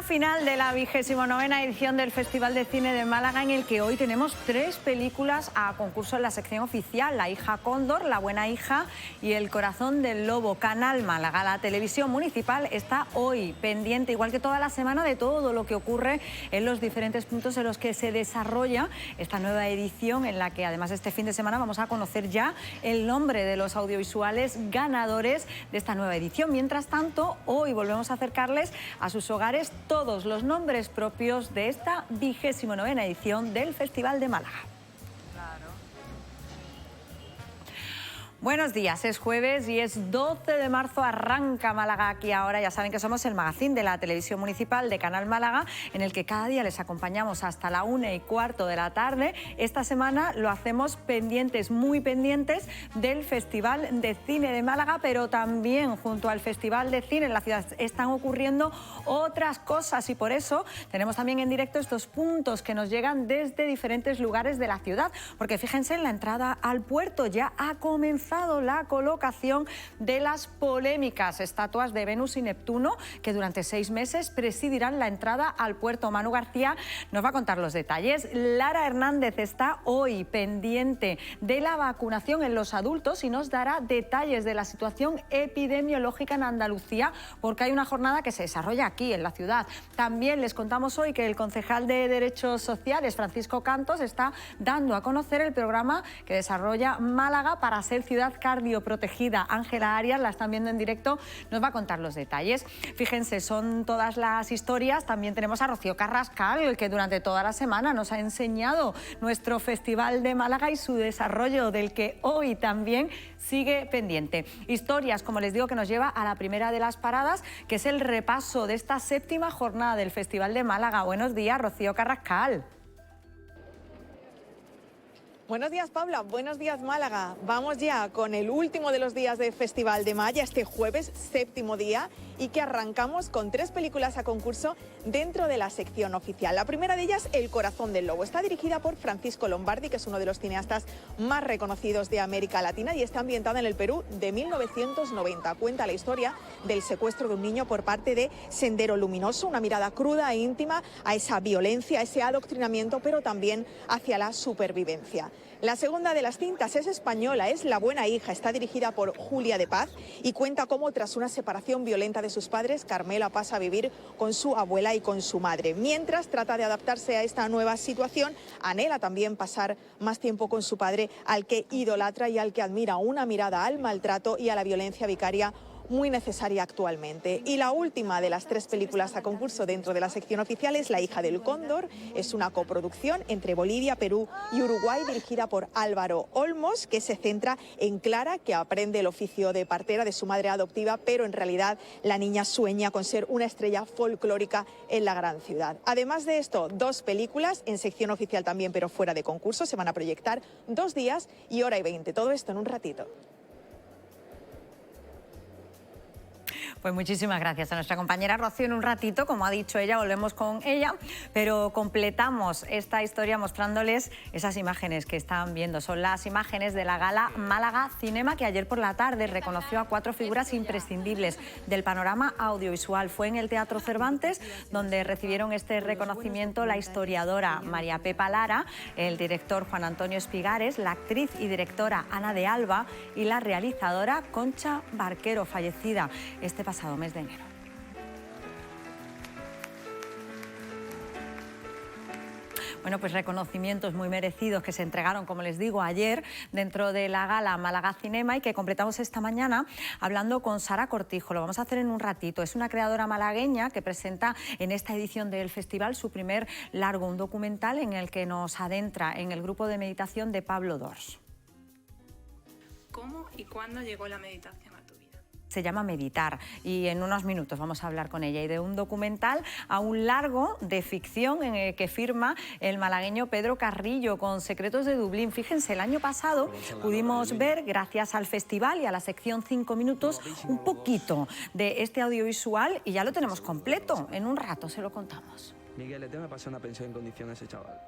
final de la 29ª edición del Festival de Cine de Málaga, en el que hoy tenemos 3 películas a concurso en la sección oficial: La hija cóndor, La buena hija y El corazón del lobo. Canal Málaga, la televisión municipal, está hoy pendiente, igual que toda la semana, de todo lo que ocurre en los diferentes puntos en los que se desarrolla esta nueva edición, en la que además este fin de semana vamos a conocer ya el nombre de los audiovisuales ganadores de esta nueva edición. Mientras tanto, hoy volvemos a acercarles a sus hogares todos los nombres propios de esta 29ª edición del Festival de Málaga. Buenos días, es jueves y es 12 de marzo, arranca Málaga aquí ahora. Ya saben que somos el magazín de la televisión municipal de Canal Málaga, en el que cada día les acompañamos hasta la 1:15 de la tarde. Esta semana lo hacemos pendientes, muy pendientes, del Festival de Cine de Málaga, pero también junto al Festival de Cine en la ciudad están ocurriendo otras cosas, y por eso tenemos también en directo estos puntos que nos llegan desde diferentes lugares de la ciudad, porque fíjense, en la entrada al puerto ya ha comenzado la colocación de las polémicas estatuas de Venus y Neptuno, que durante 6 meses presidirán la entrada al puerto. Manu García nos va a contar los detalles. Lara Hernández está hoy pendiente de la vacunación en los adultos y nos dará detalles de la situación epidemiológica en Andalucía, porque hay una jornada que se desarrolla aquí en la ciudad. También les contamos hoy que el concejal de Derechos Sociales, Francisco Cantos, está dando a conocer el programa que desarrolla Málaga para ser ciudad cardioprotegida. Ángela Arias, la están viendo en directo, nos va a contar los detalles. Fíjense, son todas las historias. También tenemos a Rocío Carrascal, que durante toda la semana nos ha enseñado nuestro Festival de Málaga y su desarrollo, del que hoy también sigue pendiente. Historias, como les digo, que nos lleva a la primera de las paradas, que es el repaso de esta 7ª jornada del Festival de Málaga. Buenos días, Rocío Carrascal. Buenos días, Paula. Buenos días, Málaga. Vamos ya con el último de los días de Festival de Malla, este jueves, 7º día, y que arrancamos con 3 películas a concurso dentro de la sección oficial. La primera de ellas, El corazón del lobo. Está dirigida por Francisco Lombardi, que es uno de los cineastas más reconocidos de América Latina, y está ambientada en el Perú de 1990. Cuenta la historia del secuestro de un niño por parte de Sendero Luminoso, una mirada cruda e íntima a esa violencia, a ese adoctrinamiento, pero también hacia la supervivencia. La segunda de las cintas es española, es La buena hija. Está dirigida por Julia de Paz y cuenta cómo, tras una separación violenta de sus padres, Carmela pasa a vivir con su abuela y con su madre. Mientras trata de adaptarse a esta nueva situación, anhela también pasar más tiempo con su padre, al que idolatra y al que admira. Una mirada al maltrato y a la violencia vicaria muy necesaria actualmente. Y la última de las 3 películas a concurso dentro de la sección oficial es La hija del cóndor. Es una coproducción entre Bolivia, Perú y Uruguay, dirigida por Álvaro Olmos, que se centra en Clara, que aprende el oficio de partera de su madre adoptiva, pero en realidad la niña sueña con ser una estrella folclórica en la gran ciudad. Además de esto, 2 películas en sección oficial también, pero fuera de concurso. Se van a proyectar 2 días y 1:20. Todo esto en un ratito. Pues muchísimas gracias a nuestra compañera Rocío. En un ratito, como ha dicho ella, volvemos con ella, pero completamos esta historia mostrándoles esas imágenes que están viendo. Son las imágenes de la gala Málaga Cinema, que ayer por la tarde reconoció a 4 figuras imprescindibles del panorama audiovisual. Fue en el Teatro Cervantes donde recibieron este reconocimiento la historiadora María Pepa Lara, el director Juan Antonio Espigares, la actriz y directora Ana de Alba y la realizadora Concha Barquero, fallecida este pasado mes de enero. Bueno, pues reconocimientos muy merecidos que se entregaron, como les digo, ayer dentro de la gala Málaga Cinema, y que completamos esta mañana hablando con Sara Cortijo. Lo vamos a hacer en un ratito. Es una creadora malagueña que presenta en esta edición del festival su primer largo, un documental en el que nos adentra en el grupo de meditación de Pablo Dors. ¿Cómo y cuándo llegó la meditación a tu vida? Se llama Meditar, y en unos minutos vamos a hablar con ella, y de un documental a un largo de ficción en el que firma el malagueño Pedro Carrillo, con Secretos de Dublín. Fíjense, el año pasado pudimos ver, gracias al festival y a la sección 5 minutos, un poquito de este audiovisual, y ya lo tenemos completo. En un rato se lo contamos. Miguel, me pasa una pensión en condiciones ese chaval.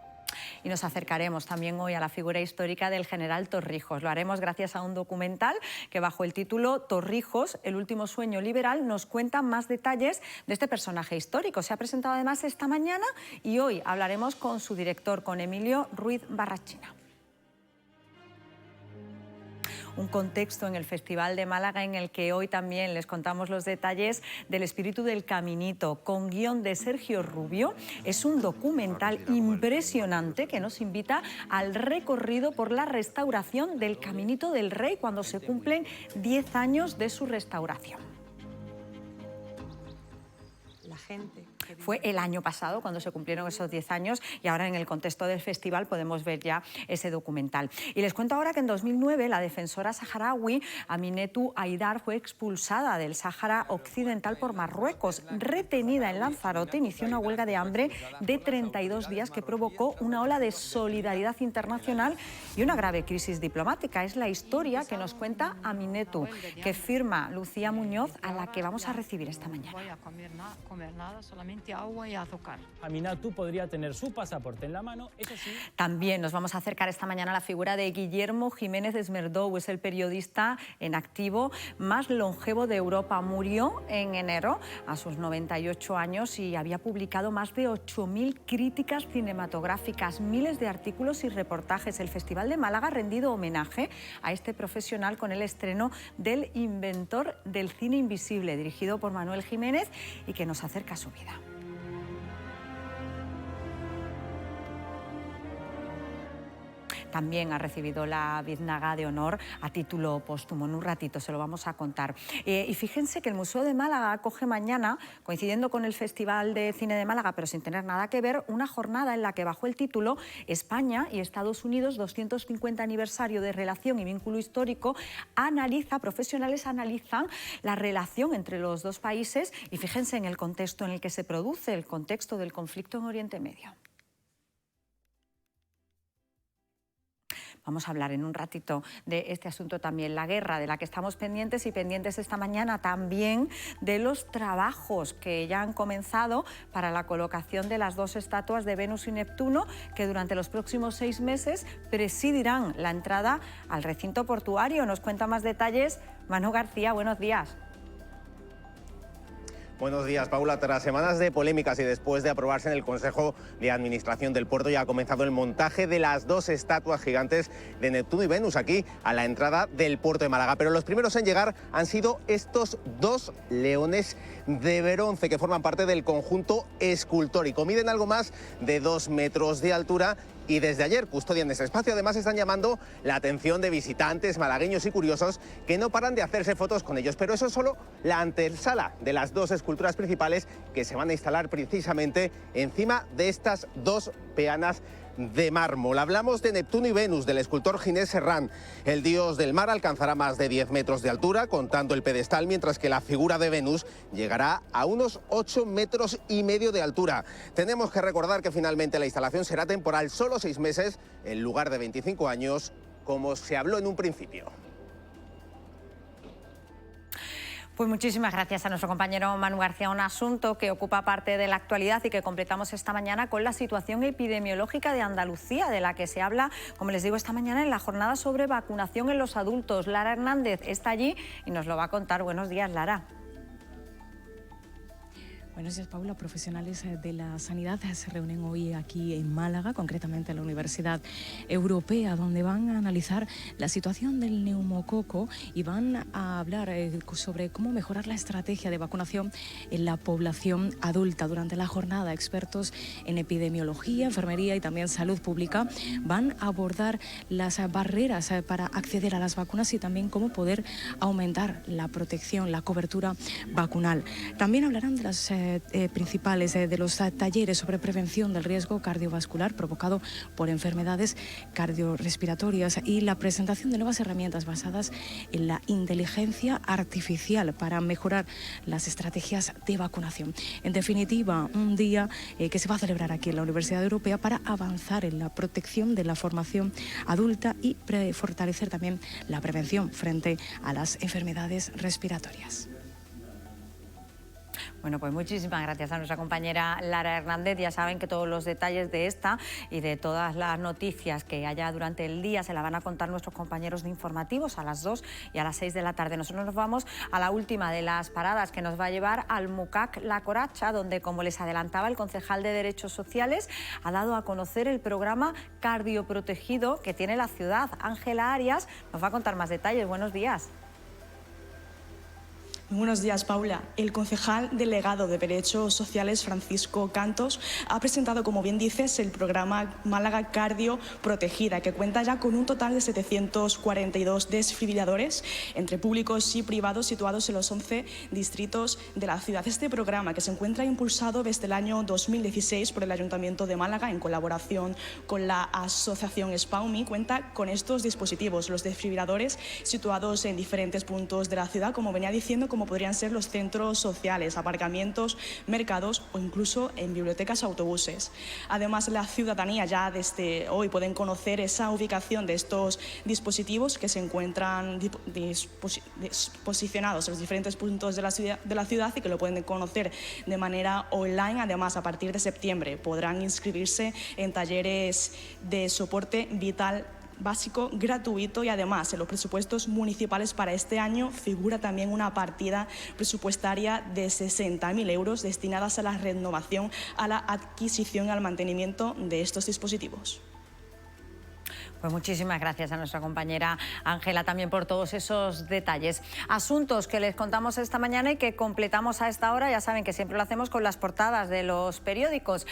Y nos acercaremos también hoy a la figura histórica del general Torrijos. Lo haremos gracias a un documental que, bajo el título Torrijos, el último sueño liberal, nos cuenta más detalles de este personaje histórico. Se ha presentado además esta mañana y hoy hablaremos con su director, con Emilio Ruiz Barrachina. Un contexto en el Festival de Málaga en el que hoy también les contamos los detalles del espíritu del Caminito, con guión de Sergio Rubio. Es un documental impresionante que nos invita al recorrido por la restauración del Caminito del Rey cuando se cumplen 10 años de su restauración. La gente. Fue el año pasado cuando se cumplieron esos 10 años y ahora en el contexto del festival podemos ver ya ese documental. Y les cuento ahora que en 2009 la defensora saharaui Aminetou Haidar fue expulsada del Sáhara Occidental por Marruecos. Retenida en Lanzarote, inició una huelga de hambre de 32 días que provocó una ola de solidaridad internacional y una grave crisis diplomática. Es la historia que nos cuenta Aminetou, que firma Lucía Muñoz, a la que vamos a recibir esta mañana. No voy a comer nada, solamente agua y azúcar. Aminetou podría tener su pasaporte en la mano, eso sí. También nos vamos a acercar esta mañana a la figura de Guillermo Jiménez Esmerdou. Es el periodista en activo más longevo de Europa. Murió en enero a sus 98 años y había publicado más de 8.000 críticas cinematográficas, miles de artículos y reportajes. El Festival de Málaga ha rendido homenaje a este profesional con el estreno del Inventor del Cine Invisible, dirigido por Manuel Jiménez y que nos acerca a su vida. También ha recibido la Biznaga de Honor a título póstumo. En un ratito se lo vamos a contar. Y fíjense que el Museo de Málaga acoge mañana, coincidiendo con el Festival de Cine de Málaga, pero sin tener nada que ver, una jornada en la que, bajo el título España y Estados Unidos, 250 aniversario de relación y vínculo histórico, profesionales analizan la relación entre los dos países y fíjense en el contexto en el que se produce, el contexto del conflicto en Oriente Medio. Vamos a hablar en un ratito de este asunto también, la guerra de la que estamos pendientes y pendientes esta mañana también de los trabajos que ya han comenzado para la colocación de las dos estatuas de Venus y Neptuno que durante los próximos 6 meses presidirán la entrada al recinto portuario. Nos cuenta más detalles Manu García, buenos días. Buenos días, Paula. Tras semanas de polémicas y después de aprobarse en el Consejo de Administración del puerto, ya ha comenzado el montaje de las dos estatuas gigantes de Neptuno y Venus aquí a la entrada del puerto de Málaga. Pero los primeros en llegar han sido estos dos leones de bronce que forman parte del conjunto escultórico. Miden algo más de 2 metros de altura y desde ayer custodian ese espacio. Además están llamando la atención de visitantes, malagueños y curiosos que no paran de hacerse fotos con ellos. Pero eso es solo la antesala de las dos esculturas principales que se van a instalar precisamente encima de estas dos peanas de mármol. Hablamos de Neptuno y Venus, del escultor Ginés Serrán. El dios del mar alcanzará más de 10 metros de altura, contando el pedestal, mientras que la figura de Venus llegará a unos 8,5 metros de altura. Tenemos que recordar que finalmente la instalación será temporal, solo 6 meses, en lugar de 25 años, como se habló en un principio. Pues muchísimas gracias a nuestro compañero Manu García. Un asunto que ocupa parte de la actualidad y que completamos esta mañana con la situación epidemiológica de Andalucía, de la que se habla, como les digo, esta mañana en la jornada sobre vacunación en los adultos. Lara Hernández está allí y nos lo va a contar. Buenos días, Lara. Buenos días, Paula. Profesionales de la sanidad se reúnen hoy aquí en Málaga, concretamente en la Universidad Europea, donde van a analizar la situación del neumococo y van a hablar sobre cómo mejorar la estrategia de vacunación en la población adulta. Durante la jornada, expertos en epidemiología, enfermería y también salud pública van a abordar las barreras para acceder a las vacunas y también cómo poder aumentar la protección, la cobertura vacunal. También hablarán de las principales de los talleres sobre prevención del riesgo cardiovascular provocado por enfermedades cardiorrespiratorias y la presentación de nuevas herramientas basadas en la inteligencia artificial para mejorar las estrategias de vacunación. En definitiva, un día que se va a celebrar aquí en la Universidad Europea para avanzar en la protección de la formación adulta y fortalecer también la prevención frente a las enfermedades respiratorias. Bueno, pues muchísimas gracias a nuestra compañera Lara Hernández. Ya saben que todos los detalles de esta y de todas las noticias que haya durante el día se la van a contar nuestros compañeros de informativos a las 2 y a las 6 de la tarde. Nosotros nos vamos a la última de las paradas que nos va a llevar al MUCAC La Coracha, donde, como les adelantaba, el concejal de Derechos Sociales ha dado a conocer el programa cardioprotegido que tiene la ciudad. Ángela Arias nos va a contar más detalles. Buenos días. Buenos días, Paula. El concejal delegado de Derechos Sociales, Francisco Cantos, ha presentado, como bien dices, el programa Málaga Cardio Protegida, que cuenta ya con un total de 742 desfibriladores entre públicos y privados situados en los 11 distritos de la ciudad. Este programa, que se encuentra impulsado desde el año 2016 por el Ayuntamiento de Málaga en colaboración con la asociación SPAUMI, cuenta con estos dispositivos, los desfibriladores situados en diferentes puntos de la ciudad, como venía diciendo, como podrían ser los centros sociales, aparcamientos, mercados o incluso en bibliotecas o autobuses. Además, la ciudadanía ya desde hoy pueden conocer esa ubicación de estos dispositivos que se encuentran posicionados en los diferentes puntos de la ciudad y que lo pueden conocer de manera online. Además, a partir de septiembre podrán inscribirse en talleres de soporte vital básico gratuito, y además en los presupuestos municipales para este año figura también una partida presupuestaria de 60.000 euros destinadas a la renovación, a la adquisición y al mantenimiento de estos dispositivos. Pues muchísimas gracias a nuestra compañera Ángela también por todos esos detalles. Asuntos que les contamos esta mañana y que completamos a esta hora. Ya saben que siempre lo hacemos con las portadas de los periódicos.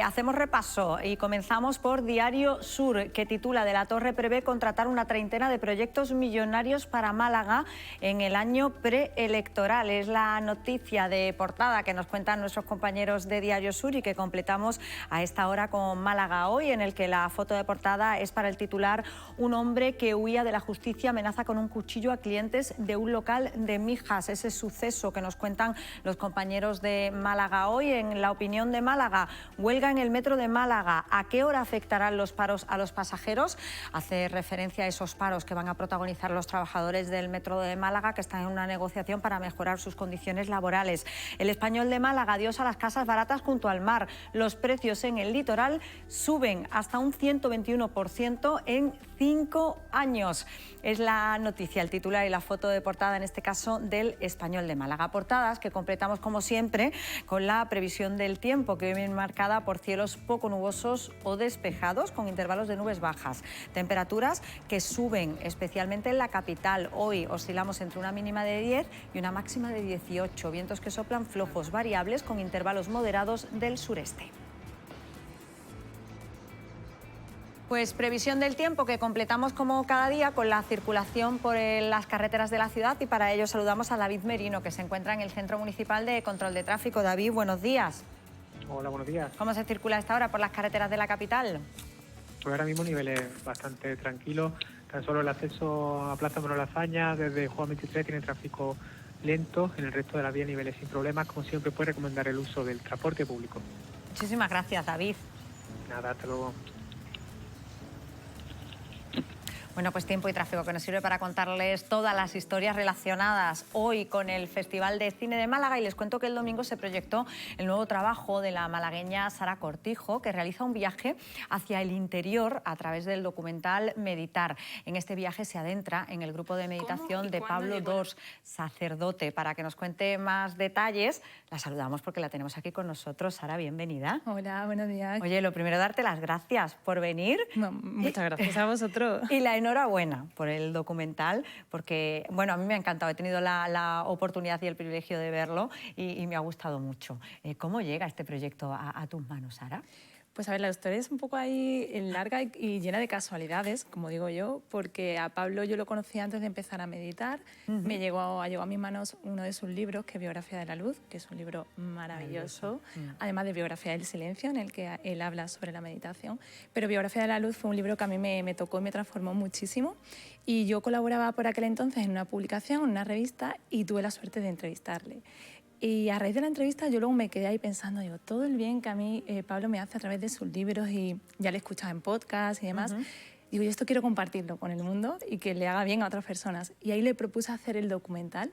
Hacemos repaso y comenzamos por Diario Sur, que titula: De la Torre prevé contratar una treintena de proyectos millonarios para Málaga en el año preelectoral. Es la noticia de portada que nos cuentan nuestros compañeros de Diario Sur y que completamos a esta hora con Málaga Hoy, en el que la foto de portada es para el titular: un hombre que huía de la justicia amenaza con un cuchillo a clientes de un local de Mijas. Ese suceso que nos cuentan los compañeros de Málaga Hoy. En La Opinión de Málaga: huelga en el metro de Málaga. ¿A qué hora afectarán los paros a los pasajeros? Hace referencia a esos paros que van a protagonizar los trabajadores del metro de Málaga, que están en una negociación para mejorar sus condiciones laborales. El Español de Málaga: adiós a las casas baratas junto al mar. Los precios en el litoral suben hasta un 121% en 5 años. Es la noticia, el titular y la foto de portada, en este caso del Español de Málaga. Portadas que completamos, como siempre, con la previsión del tiempo, que hoy viene marcada por cielos poco nubosos o despejados, con intervalos de nubes bajas. Temperaturas que suben, especialmente en la capital. Hoy oscilamos entre una mínima de 10 y una máxima de 18. Vientos que soplan flojos, variables, con intervalos moderados del sureste. Pues previsión del tiempo que completamos como cada día con la circulación por las carreteras de la ciudad, y para ello saludamos a David Merino, que se encuentra en el Centro Municipal de Control de Tráfico. David, buenos días. Hola, buenos días. ¿Cómo se circula a esta hora por las carreteras de la capital? Pues ahora mismo niveles bastante tranquilos. Tan solo el acceso a Plaza Manuel Azaña desde Juan 23 tiene tráfico lento. En el resto de la vía niveles sin problemas. Como siempre, puede recomendar el uso del transporte público. Muchísimas gracias, David. Nada, hasta luego. Bueno, pues tiempo y tráfico que nos sirve para contarles todas las historias relacionadas hoy con el Festival de Cine de Málaga, y les cuento que el domingo se proyectó el nuevo trabajo de la malagueña Sara Cortijo, que realiza un viaje hacia el interior a través del documental Meditar. En este viaje se adentra en el grupo de meditación de Pablo Dors, sacerdote. Para que nos cuente más detalles, la saludamos porque la tenemos aquí con nosotros. Sara, bienvenida. Hola, buenos días. Oye, lo primero, darte las gracias por venir. No, muchas gracias a vosotros. Y la enhorabuena por el documental, porque bueno, a mí me ha encantado, he tenido la oportunidad y el privilegio de verlo y me ha gustado mucho. ¿Cómo llega este proyecto a tus manos, Sara? Pues a ver, la historia es un poco ahí larga y llena de casualidades, como digo yo, porque a Pablo yo lo conocí antes de empezar a meditar. Me llegó a mis manos uno de sus libros, que es Biografía de la Luz, que es un libro maravilloso, además de Biografía del Silencio, en el que él habla sobre la meditación. Pero Biografía de la Luz fue un libro que a mí me tocó y me transformó muchísimo. Y yo colaboraba por aquel entonces en una publicación, en una revista, y tuve la suerte de entrevistarle. Y a raíz de la entrevista yo luego me quedé ahí pensando, digo, todo el bien que a mí Pablo me hace a través de sus libros, y ya le he escuchado en podcast y demás, digo, yo esto quiero compartirlo con el mundo y que le haga bien a otras personas. Y ahí le propuse hacer el documental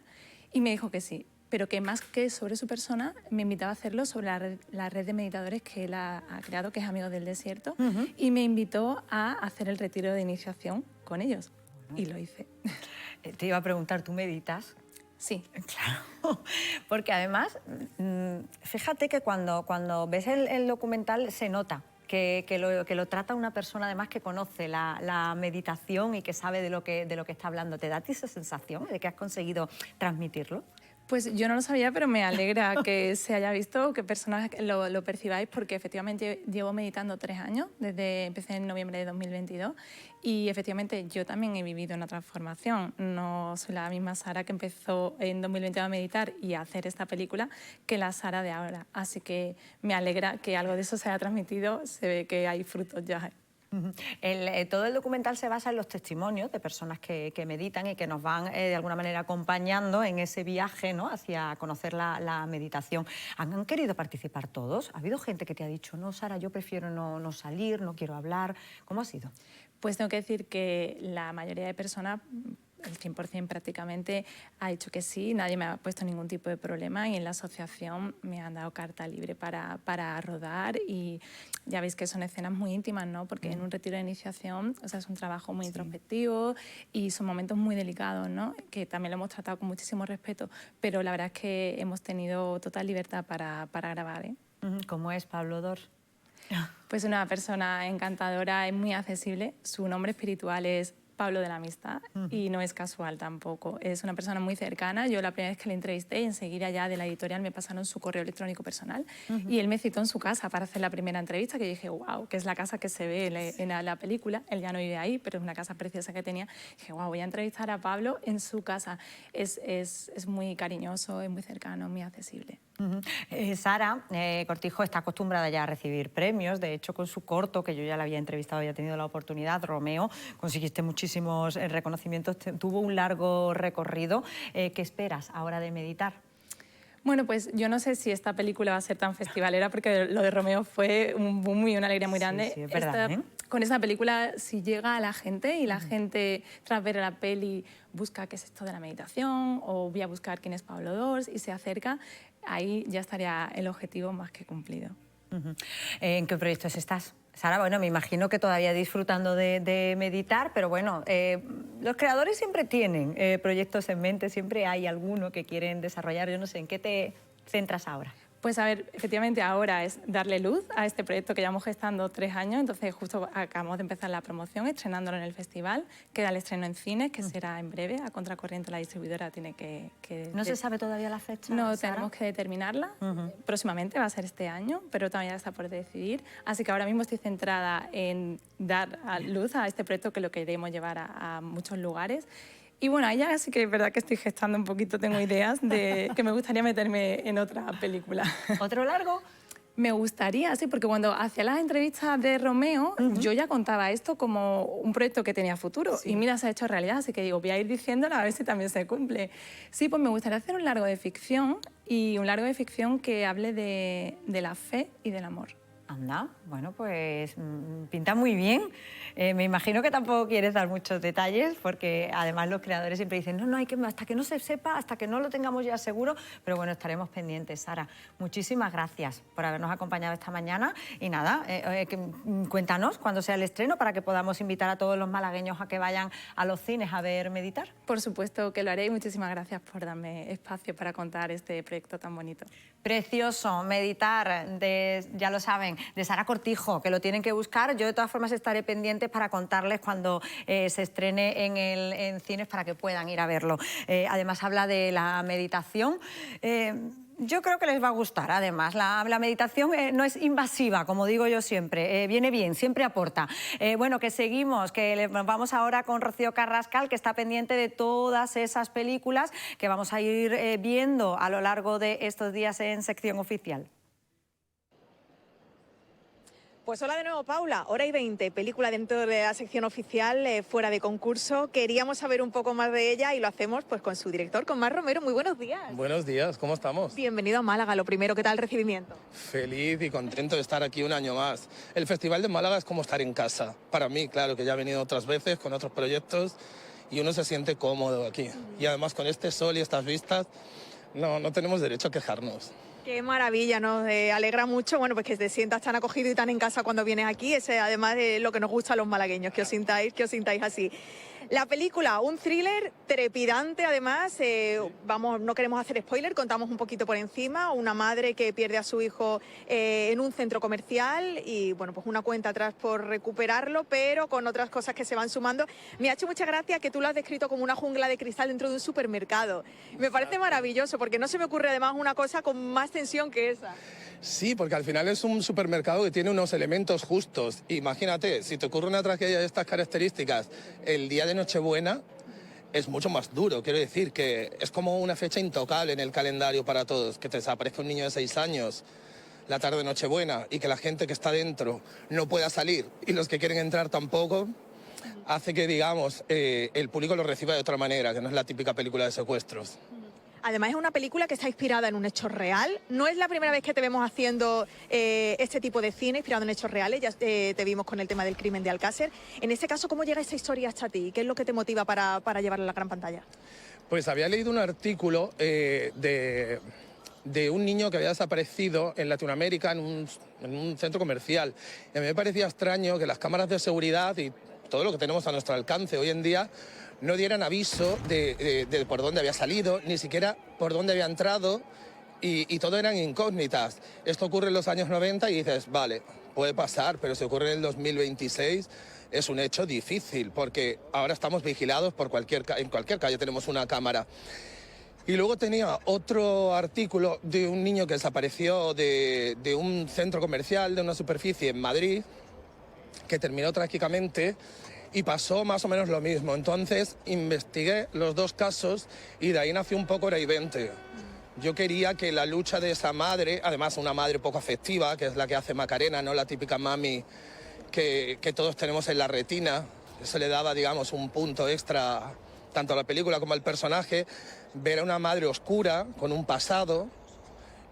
y me dijo que sí. pero que más que sobre su persona, me invitaba a hacerlo sobre la red de meditadores que él ha creado, que es Amigos del Desierto, y me invitó a hacer el retiro de iniciación con ellos, y lo hice. Te iba a preguntar, ¿tú meditas? Sí. Claro, porque además, fíjate que cuando ves el documental se nota que lo trata una persona además que conoce la meditación y que sabe de lo que está hablando. ¿Te da a ti esa sensación de que has conseguido transmitirlo? Pues yo no lo sabía, pero me alegra que se haya visto, que personas lo percibáis, porque efectivamente llevo meditando 3 años, empecé en noviembre de 2022, y efectivamente yo también he vivido una transformación. No soy la misma Sara que empezó en 2022 a meditar y a hacer esta película que la Sara de ahora. Así que me alegra que algo de eso se haya transmitido, se ve que hay frutos ya. Todo el documental se basa en los testimonios de personas que meditan y que nos van de alguna manera acompañando en ese viaje, ¿no?, hacia conocer la meditación. ¿Han querido participar todos? ¿Ha habido gente que te ha dicho, no, Sara, yo prefiero no salir, no quiero hablar? ¿Cómo ha sido? Pues tengo que decir que la mayoría de personas, el 100% prácticamente, ha dicho que sí, nadie me ha puesto ningún tipo de problema, y en la asociación me han dado carta libre para rodar, y ya veis que son escenas muy íntimas, ¿no? Porque en un retiro de iniciación, o sea, es un trabajo muy introspectivo y son momentos muy delicados, ¿no?, que también lo hemos tratado con muchísimo respeto, pero la verdad es que hemos tenido total libertad para grabar, ¿eh? ¿Cómo es Pablo Dors? Pues una persona encantadora, es muy accesible, su nombre espiritual es Pablo de la Amistad, y no es casual tampoco. Es una persona muy cercana. Yo la primera vez que le entrevisté, enseguida ya de la editorial me pasaron su correo electrónico personal, y él me citó en su casa para hacer la primera entrevista, que yo dije, wow, que es la casa que se ve en la película. Él ya no vive ahí, pero es una casa preciosa que tenía. Dije, wow, voy a entrevistar a Pablo en su casa. Es muy cariñoso, es muy cercano, muy accesible. Sara Cortijo está acostumbrada ya a recibir premios. De hecho, con su corto, que yo ya la había entrevistado y he tenido la oportunidad, Romeo, conseguiste muchísimos reconocimientos, tuvo un largo recorrido. ¿Qué esperas ahora de meditar? Bueno, pues yo no sé si esta película va a ser tan festivalera, porque lo de Romeo fue un boom y una alegría muy grande. Sí, es verdad, con esta película, si llega a la gente y la gente, tras ver la peli, busca qué es esto de la meditación, o voy a buscar quién es Pablo Dors, y se acerca, ahí ya estaría el objetivo más que cumplido. ¿En qué proyectos estás, Sara? Bueno, me imagino que todavía disfrutando de meditar, pero bueno, los creadores siempre tienen proyectos en mente, siempre hay alguno que quieren desarrollar. Yo no sé, ¿en qué te centras ahora? Pues a ver, efectivamente ahora es darle luz a este proyecto que llevamos gestando 3 años, entonces justo acabamos de empezar la promoción, estrenándolo en el festival, queda el estreno en cines, que será en breve, a contracorriente la distribuidora tiene que... ¿No se sabe todavía la fecha, No, Sara? tenemos que determinarla, próximamente va a ser este año, pero todavía está por decidir, así que ahora mismo estoy centrada en dar luz a este proyecto, que lo queremos llevar a muchos lugares. Y bueno, ahí ya sí que es verdad que estoy gestando un poquito, tengo ideas de que me gustaría meterme en otra película. ¿Otro largo? Me gustaría, sí, porque cuando hacía las entrevistas de Romeo, yo ya contaba esto como un proyecto que tenía futuro. Sí. Y mira, se ha hecho realidad, así que digo, voy a ir diciéndolo a ver si también se cumple. Sí, pues me gustaría hacer un largo de ficción, y un largo de ficción que hable de la fe y del amor. Anda, bueno, pues pinta muy bien. Me imagino que tampoco quieres dar muchos detalles, porque además los creadores siempre dicen, no, hay que, hasta que no se sepa, hasta que no lo tengamos ya seguro, pero bueno, estaremos pendientes. Sara, muchísimas gracias por habernos acompañado esta mañana, y nada, cuéntanos cuándo sea el estreno para que podamos invitar a todos los malagueños a que vayan a los cines a ver Meditar. Por supuesto que lo haré, y muchísimas gracias por darme espacio para contar este proyecto tan bonito. Precioso, Meditar, ya lo saben, de Sara Cortijo, que lo tienen que buscar. Yo de todas formas estaré pendiente para contarles cuando se estrene en cines, para que puedan ir a verlo. Además habla de la meditación. Yo creo que les va a gustar, además. La meditación no es invasiva, como digo yo siempre. Viene bien, siempre aporta. Bueno, que seguimos, que vamos ahora con Rocío Carrascal, que está pendiente de todas esas películas que vamos a ir viendo a lo largo de estos días en Sección Oficial. Pues hola de nuevo, Paula. Hora y 20, película dentro de la sección oficial, fuera de concurso. Queríamos saber un poco más de ella y lo hacemos pues con su director, con Marc Romero. Muy buenos días. Buenos días, ¿cómo estamos? Bienvenido a Málaga. Lo primero, ¿qué tal el recibimiento? Feliz y contento de estar aquí un año más. El Festival de Málaga es como estar en casa. Para mí, claro, que ya he venido otras veces con otros proyectos y uno se siente cómodo aquí. Y además con este sol y estas vistas, no tenemos derecho a quejarnos. Qué maravilla, nos alegra mucho, bueno, pues que te sientas tan acogido y tan en casa cuando vienes aquí, ese además de lo que nos gusta a los malagueños, que os sintáis así. La película, un thriller trepidante además, vamos, no queremos hacer spoiler, contamos un poquito por encima, una madre que pierde a su hijo en un centro comercial y bueno, pues una cuenta atrás por recuperarlo, pero con otras cosas que se van sumando. Me ha hecho mucha gracia que tú lo has descrito como una jungla de cristal dentro de un supermercado. Me parece maravilloso porque no se me ocurre además una cosa con más tensión que esa. Sí, porque al final es un supermercado que tiene unos elementos justos. Imagínate, si te ocurre una tragedia de estas características el día de Nochebuena, es mucho más duro. Quiero decir que es como una fecha intocable en el calendario para todos. Que te desaparezca un niño de 6 años la tarde de Nochebuena y que la gente que está dentro no pueda salir y los que quieren entrar tampoco, hace que, digamos, el público lo reciba de otra manera, que no es la típica película de secuestros. Además es una película que está inspirada en un hecho real. No es la primera vez que te vemos haciendo este tipo de cine inspirado en hechos reales. Ya te vimos con el tema del crimen de Alcácer. En ese caso, ¿cómo llega esa historia hasta ti? ¿Qué es lo que te motiva para llevarla a la gran pantalla? Pues había leído un artículo de un niño que había desaparecido en Latinoamérica en un centro comercial. Y a mí me parecía extraño que las cámaras de seguridad y todo lo que tenemos a nuestro alcance hoy en día no dieran aviso de por dónde había salido, ni siquiera por dónde había entrado, y todo eran incógnitas. Esto ocurre en los años 90 y dices, vale, puede pasar, pero si ocurre en el 2026 es un hecho difícil, porque ahora estamos vigilados en cualquier calle tenemos una cámara. Y luego tenía otro artículo de un niño que desapareció de un centro comercial, de una superficie en Madrid, que terminó trágicamente. Y pasó más o menos lo mismo. Entonces investigué los dos casos y de ahí nació un poco Hora y 20. Yo quería que la lucha de esa madre, además una madre poco afectiva, que es la que hace Macarena, no la típica mami que todos tenemos en la retina, eso le daba, digamos, un punto extra tanto a la película como al personaje, ver a una madre oscura, con un pasado,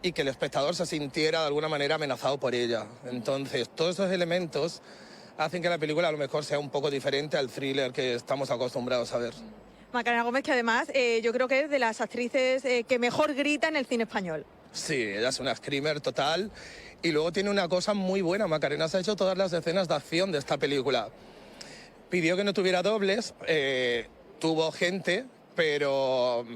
y que el espectador se sintiera de alguna manera amenazado por ella. Entonces, todos esos elementos hacen que la película a lo mejor sea un poco diferente al thriller que estamos acostumbrados a ver. Macarena Gómez, que además yo creo que es de las actrices que mejor grita en el cine español. Sí, ella es una screamer total. Y luego tiene una cosa muy buena. Macarena se ha hecho todas las escenas de acción de esta película. Pidió que no tuviera dobles, tuvo gente, pero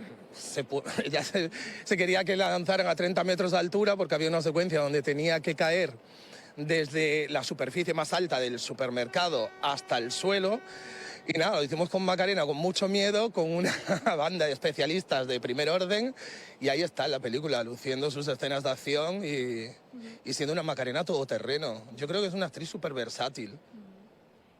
ella se quería que la lanzaran a 30 metros de altura porque había una secuencia donde tenía que caer desde la superficie más alta del supermercado hasta el suelo. Y nada, lo hicimos con Macarena con mucho miedo, con una banda de especialistas de primer orden, y ahí está la película, luciendo sus escenas de acción y siendo una Macarena todoterreno. Yo creo que es una actriz súper versátil.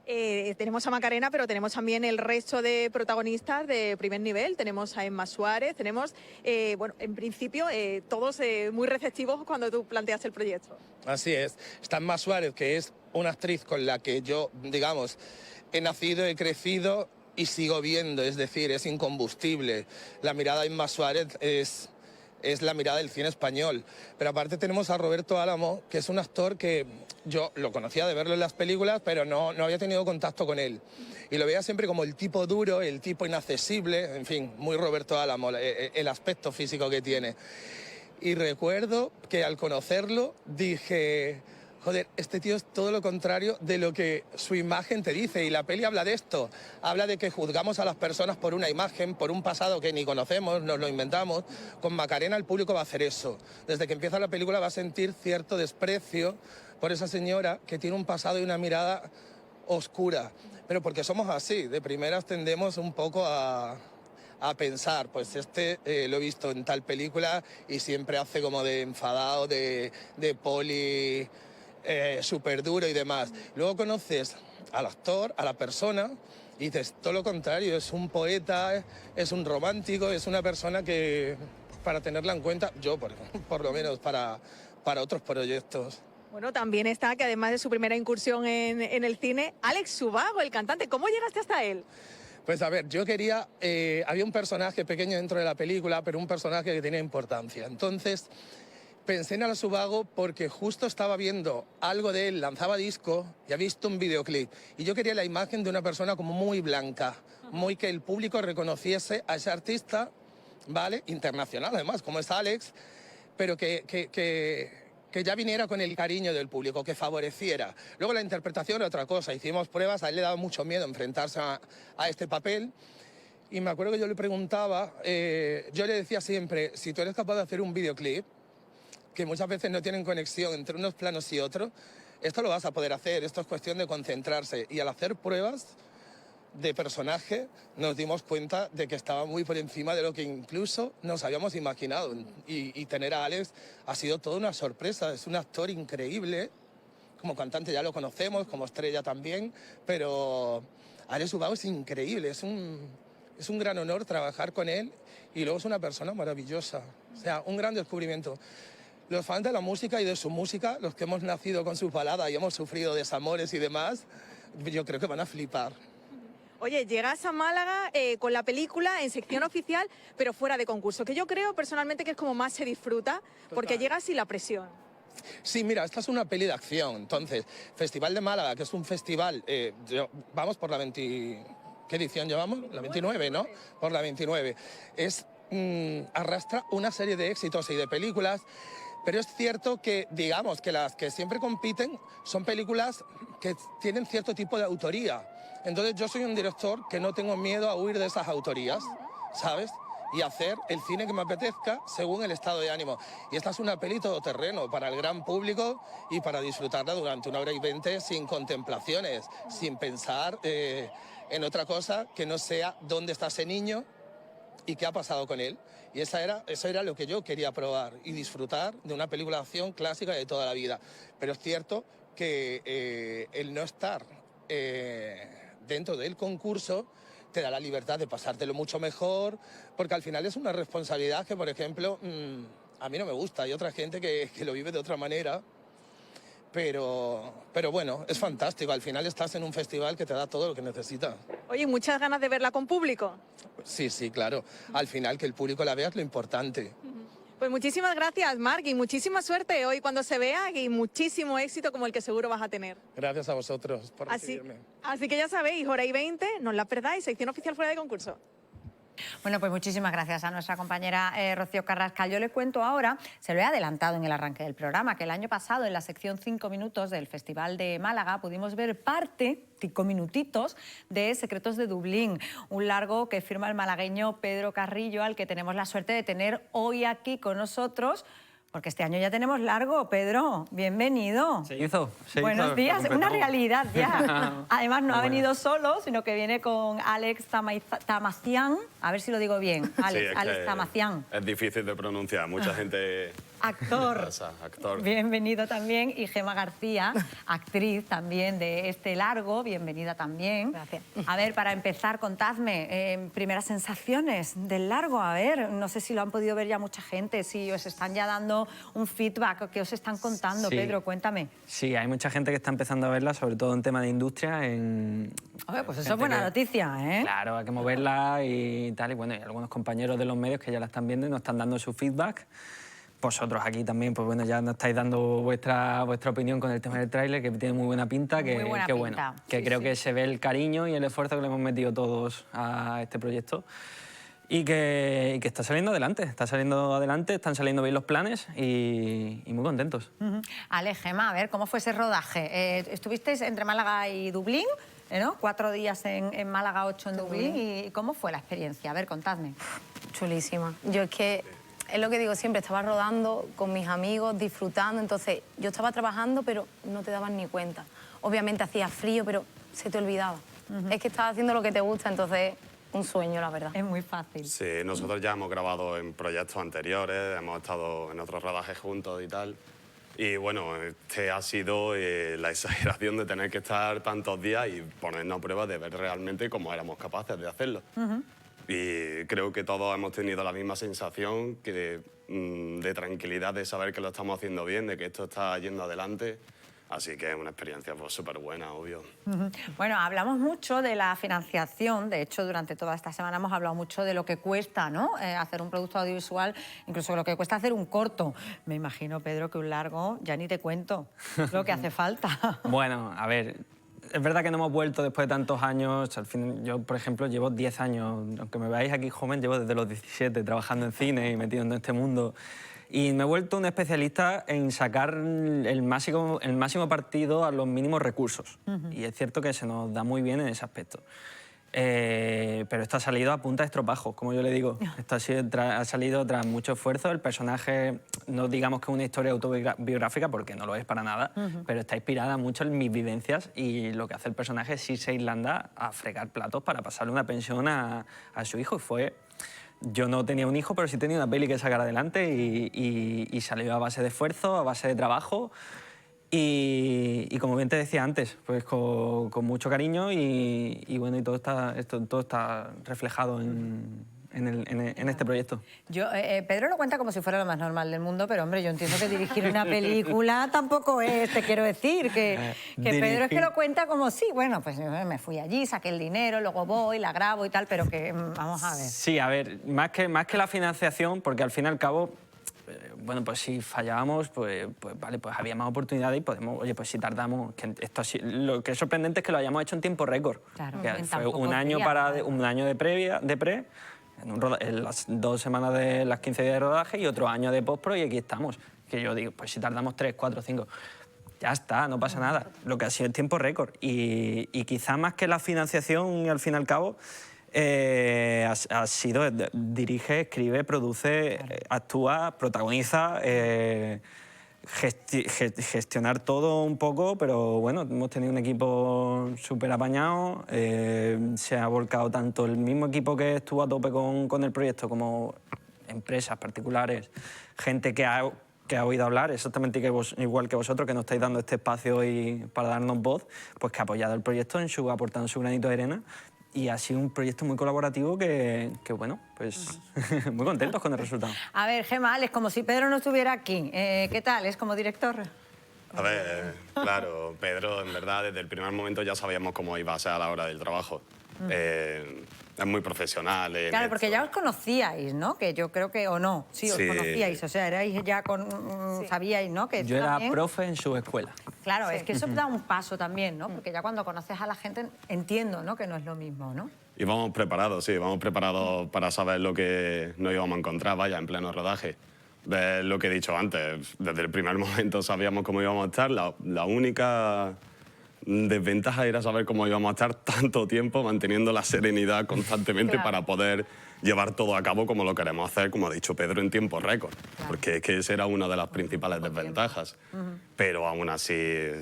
Tenemos a Macarena, pero tenemos también el resto de protagonistas de primer nivel. Tenemos a Emma Suárez, tenemos, bueno, en principio, todos muy receptivos cuando tú planteas el proyecto. Así es. Está Emma Suárez, que es una actriz con la que yo, digamos, he nacido, he crecido y sigo viendo, es decir, es incombustible. La mirada de Emma Suárez es la mirada del cine español. Pero aparte tenemos a Roberto Álamo, que es un actor que yo lo conocía de verlo en las películas, pero no había tenido contacto con él. Y lo veía siempre como el tipo duro, el tipo inaccesible, en fin, muy Roberto Álamo, el aspecto físico que tiene. Y recuerdo que al conocerlo dije, joder, este tío es todo lo contrario de lo que su imagen te dice. Y la peli habla de esto, habla de que juzgamos a las personas por una imagen, por un pasado que ni conocemos, nos lo inventamos. Con Macarena el público va a hacer eso. Desde que empieza la película va a sentir cierto desprecio por esa señora que tiene un pasado y una mirada oscura. Pero porque somos así, de primeras tendemos un poco a pensar, pues lo he visto en tal película y siempre hace como de enfadado, de poli, súper duro y demás. Luego conoces al actor, a la persona, y dices todo lo contrario, es un poeta, es un romántico, es una persona que, para tenerla en cuenta, yo por lo menos para otros proyectos. Bueno, también está, que además de su primera incursión en el cine, Alex Ubago, el cantante. ¿Cómo llegaste hasta él? Pues a ver, yo quería, había un personaje pequeño dentro de la película, pero un personaje que tenía importancia. Entonces pensé en Alex Ubago porque justo estaba viendo algo de él, lanzaba disco y había visto un videoclip. Y yo quería la imagen de una persona como muy blanca, muy que el público reconociese a ese artista ¿vale? Internacional, además, como es Alex, pero que ya viniera con el cariño del público, que favoreciera. Luego la interpretación era otra cosa, hicimos pruebas, a él le daba mucho miedo enfrentarse a este papel, y me acuerdo que yo le preguntaba, yo le decía siempre, si tú eres capaz de hacer un videoclip, que muchas veces no tienen conexión entre unos planos y otros, esto lo vas a poder hacer, esto es cuestión de concentrarse. Y al hacer pruebas de personaje nos dimos cuenta de que estaba muy por encima de lo que incluso nos habíamos imaginado. Y tener a Alex ha sido toda una sorpresa, es un actor increíble, como cantante ya lo conocemos, como estrella también, pero Alex Ubago es increíble, es un gran honor trabajar con él y luego es una persona maravillosa, o sea, un gran descubrimiento. Los fans de la música y de su música, los que hemos nacido con su balada y hemos sufrido desamores y demás, yo creo que van a flipar. Oye, llegas a Málaga con la película en sección oficial, pero fuera de concurso, que yo creo personalmente que es como más se disfruta, porque llegas sin la presión. Sí, mira, esta es una peli de acción. Entonces, Festival de Málaga, que es un festival, vamos por la 20... ¿Qué edición llevamos? La 29, ¿no? Por la 29. Arrastra una serie de éxitos y de películas, pero es cierto que, digamos, que las que siempre compiten son películas que tienen cierto tipo de autoría. Entonces yo soy un director que no tengo miedo a huir de esas autorías, ¿sabes? Y hacer el cine que me apetezca según el estado de ánimo. Y esta es una peli todoterreno para el gran público y para disfrutarla durante 1 hora y 20 sin contemplaciones, sin pensar en otra cosa que no sea dónde está ese niño y qué ha pasado con él. Y eso era lo que yo quería probar y disfrutar de una película de acción clásica de toda la vida. Pero es cierto que el no estar dentro del concurso te da la libertad de pasártelo mucho mejor, porque al final es una responsabilidad que, por ejemplo, a mí no me gusta. Hay otra gente que lo vive de otra manera, pero bueno, es fantástico. Al final estás en un festival que te da todo lo que necesitas. Oye, ¿muchas ganas de verla con público? Sí, sí, claro. Al final que el público la vea es lo importante. Pues muchísimas gracias, Marc, y muchísima suerte hoy cuando se vea y muchísimo éxito como el que seguro vas a tener. Gracias a vosotros por recibirme. Así que ya sabéis, 1 hora y 20, no os la perdáis, sección oficial fuera de concurso. Bueno, pues muchísimas gracias a nuestra compañera Rocío Carrascal. Yo le cuento ahora, se lo he adelantado en el arranque del programa, que el año pasado en la sección 5 minutos del Festival de Málaga pudimos ver parte, 5 minutitos, de Secretos de Dublín, un largo que firma el malagueño Pedro Carrillo, al que tenemos la suerte de tener hoy aquí con nosotros, porque este año ya tenemos largo. Pedro, bienvenido. Se hizo. Buenos días, una realidad ya. Además, no ha venido solo, sino que viene con Alex Tamazian. A ver si lo digo bien. Alex Tamazian. Es difícil de pronunciar, mucha gente... Actor. Actor. Bienvenido también. Y Gemma García, actriz también de este largo. Bienvenida también. Gracias. A ver, para empezar, contadme primeras sensaciones del largo. A ver, no sé si lo han podido ver ya mucha gente, si os están ya dando un feedback, ¿qué os están contando? Sí. Pedro, cuéntame. Sí, hay mucha gente que está empezando a verla, sobre todo en tema de industria. Oye, pues eso es buena noticia, ¿eh? Claro, hay que moverla y tal. Y bueno, hay algunos compañeros de los medios que ya la están viendo y nos están dando su feedback. Vosotros aquí también, pues bueno, ya nos estáis dando vuestra opinión con el tema del tráiler, que tiene muy buena pinta, que bueno, que creo que se ve el cariño y el esfuerzo que le hemos metido todos a este proyecto y que está saliendo adelante, están saliendo bien los planes y muy contentos. Ale, Gemma, a ver, ¿cómo fue ese rodaje? Estuvisteis entre Málaga y Dublín, ¿no? 4 días en Málaga, 8 en Dublín. ¿Y cómo fue la experiencia? A ver, contadme. Chulísima. Yo es que... Es lo que digo siempre, estaba rodando con mis amigos, disfrutando, entonces yo estaba trabajando pero no te dabas ni cuenta. Obviamente hacía frío, pero se te olvidaba. Es que estabas haciendo lo que te gusta, entonces un sueño, la verdad. Es muy fácil. Sí, nosotros ya hemos grabado en proyectos anteriores, hemos estado en otros rodajes juntos y tal. Y bueno, este ha sido la exageración de tener que estar tantos días y ponernos a prueba de ver realmente cómo éramos capaces de hacerlo. Y creo que todos hemos tenido la misma sensación de tranquilidad, de saber que lo estamos haciendo bien, de que esto está yendo adelante. Así que es una experiencia pues, súper buena, obvio. Bueno, hablamos mucho de la financiación. De hecho, durante toda esta semana hemos hablado mucho de lo que cuesta, ¿no? Hacer un producto audiovisual, incluso lo que cuesta hacer un corto. Me imagino, Pedro, que un largo, ya ni te cuento lo que hace falta. Bueno, a ver... es verdad que no hemos vuelto después de tantos años. Al fin, yo, por ejemplo, llevo 10 años, aunque me veáis aquí joven, llevo desde los 17 trabajando en cine y metido en este mundo. Y me he vuelto un especialista en sacar el máximo partido a los mínimos recursos. Y es cierto que se nos da muy bien en ese aspecto. Pero esto ha salido a punta de estropajos, como yo le digo. Esto ha salido tras mucho esfuerzo. El personaje, no digamos que es una historia autobiográfica, porque no lo es para nada, pero está inspirada mucho en mis vivencias, y lo que hace el personaje es irse a Irlanda a fregar platos para pasarle una pensión a su hijo. Yo no tenía un hijo, pero sí tenía una peli que sacar adelante, y salió a base de esfuerzo, a base de trabajo. Y como bien te decía antes, pues con mucho cariño, y bueno, y todo está reflejado en este proyecto. Pedro lo cuenta como si fuera lo más normal del mundo, pero hombre, yo entiendo que dirigir una película tampoco es, te quiero decir, que Pedro es que lo cuenta como sí, bueno, pues me fui allí, saqué el dinero, luego voy, la grabo y tal, pero que vamos a ver. Sí, a ver, más que la financiación, porque al fin y al cabo, bueno, pues si fallábamos, pues vale, pues había más oportunidades y podemos, oye, pues si tardamos, lo que es sorprendente es que lo hayamos hecho en tiempo récord. Claro, que fue un año de pre, en las 2 semanas de las 15 días de rodaje, y otro año de postpro, y aquí estamos. Que yo digo, pues si tardamos 3, 4, 5, ya está, no pasa nada. Lo que ha sido en tiempo récord. Y quizá más que la financiación, al fin y al cabo, ha sido dirige, escribe, produce, actúa, protagoniza, gestionar todo un poco, pero bueno, hemos tenido un equipo súper apañado, se ha volcado tanto el mismo equipo que estuvo a tope con el proyecto, como empresas particulares, gente que ha oído hablar, exactamente igual que vosotros, que nos estáis dando este espacio hoy para darnos voz, pues que ha apoyado el proyecto, aportando su granito de arena. Y ha sido un proyecto muy colaborativo que bueno, pues muy contentos con el resultado. A ver, Gemma, Alex, como si Pedro no estuviera aquí, ¿qué tal? ¿Es como director? A ver, claro, Pedro, en verdad, desde el primer momento ya sabíamos cómo iba a ser a la hora del trabajo. Es muy profesional. Claro, porque ya os conocíais, ¿no? Que yo creo que, o no, sí, os conocíais, o sea, erais ya sabíais, ¿no? Que yo era profe en su escuela. Claro, es que eso da un paso también, ¿no? Porque ya cuando conoces a la gente entiendo, ¿no? Que no es lo mismo, ¿no? Y vamos preparados, sí, vamos preparados para saber lo que nos íbamos a encontrar, vaya, en pleno rodaje. Es lo que he dicho antes, desde el primer momento sabíamos cómo íbamos a estar. La única desventaja era saber cómo íbamos a estar tanto tiempo manteniendo la serenidad constantemente para poder llevar todo a cabo como lo queremos hacer, como ha dicho Pedro, en tiempo récord. Porque es que esa era una de las principales desventajas. Pero aún así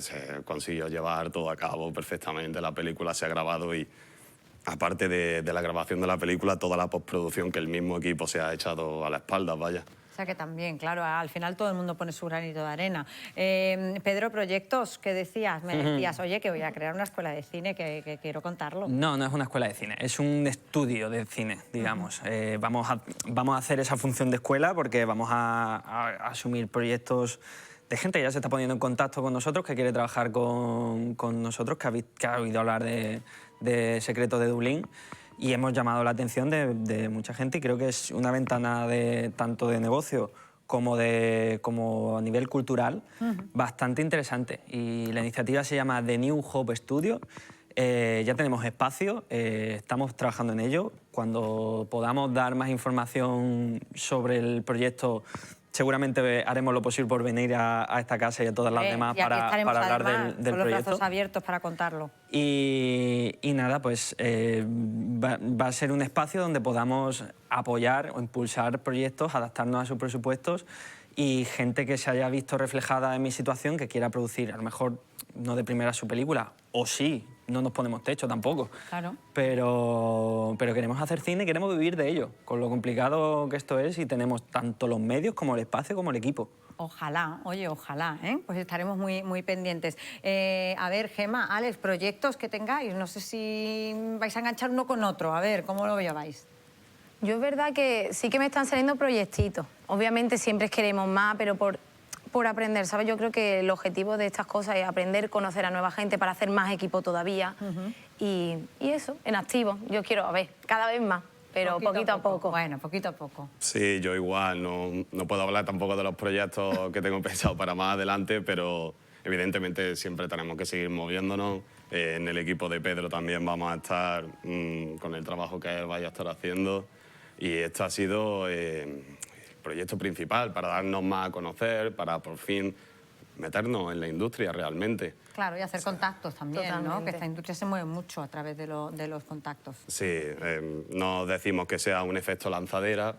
se consiguió llevar todo a cabo perfectamente. La película se ha grabado y, aparte de la grabación de la película, toda la postproducción que el mismo equipo se ha echado a la espalda, vaya. O sea que también, claro, al final todo el mundo pone su granito de arena. Pedro, proyectos, ¿qué decías? Me decías, oye, que voy a crear una escuela de cine, que quiero contarlo. No, no es una escuela de cine, es un estudio de cine, digamos. Vamos a hacer esa función de escuela porque vamos a asumir proyectos de gente que ya se está poniendo en contacto con nosotros, que quiere trabajar con nosotros, que ha oído hablar de Secretos de Dublín. Y hemos llamado la atención de mucha gente, y creo que es una ventana tanto de negocio como a nivel cultural bastante interesante. Y la iniciativa se llama The New Hope Studio. Ya tenemos espacio, estamos trabajando en ello. Cuando podamos dar más información sobre el proyecto, seguramente haremos lo posible por venir a esta casa y a todas las demás para hablar del proyecto. Con los brazos abiertos para contarlo. Y nada, pues va a ser un espacio donde podamos apoyar o impulsar proyectos, adaptarnos a sus presupuestos, y gente que se haya visto reflejada en mi situación, que quiera producir, a lo mejor no de primera su película, o sí, no nos ponemos techo tampoco. Claro. Pero queremos hacer cine y queremos vivir de ello, con lo complicado que esto es, y tenemos tanto los medios como el espacio como el equipo. Ojalá, oye, ojalá, ¿eh? Pues estaremos muy pendientes. A ver, Gemma, Alex, proyectos que tengáis, no sé si vais a enganchar uno con otro, a ver, ¿cómo lo lleváis? Yo es verdad que sí que me están saliendo proyectitos. Obviamente siempre queremos más, pero por aprender, ¿sabes? Yo creo que el objetivo de estas cosas es aprender, conocer a nueva gente para hacer más equipo todavía. Y eso, en activo. Yo quiero, a ver, cada vez más, pero poquito a poco. Bueno, poquito a poco. Sí, yo igual. No puedo hablar tampoco de los proyectos que tengo pensado para más adelante, pero evidentemente siempre tenemos que seguir moviéndonos. En el equipo de Pedro también vamos a estar con el trabajo que él vaya a estar haciendo. Y esto ha sido el proyecto principal para darnos más a conocer, para por fin meternos en la industria realmente. Claro, y hacer contactos también, ¿no? Totalmente. Que esta industria se mueve mucho a través de los contactos. Sí, no decimos que sea un efecto lanzadera,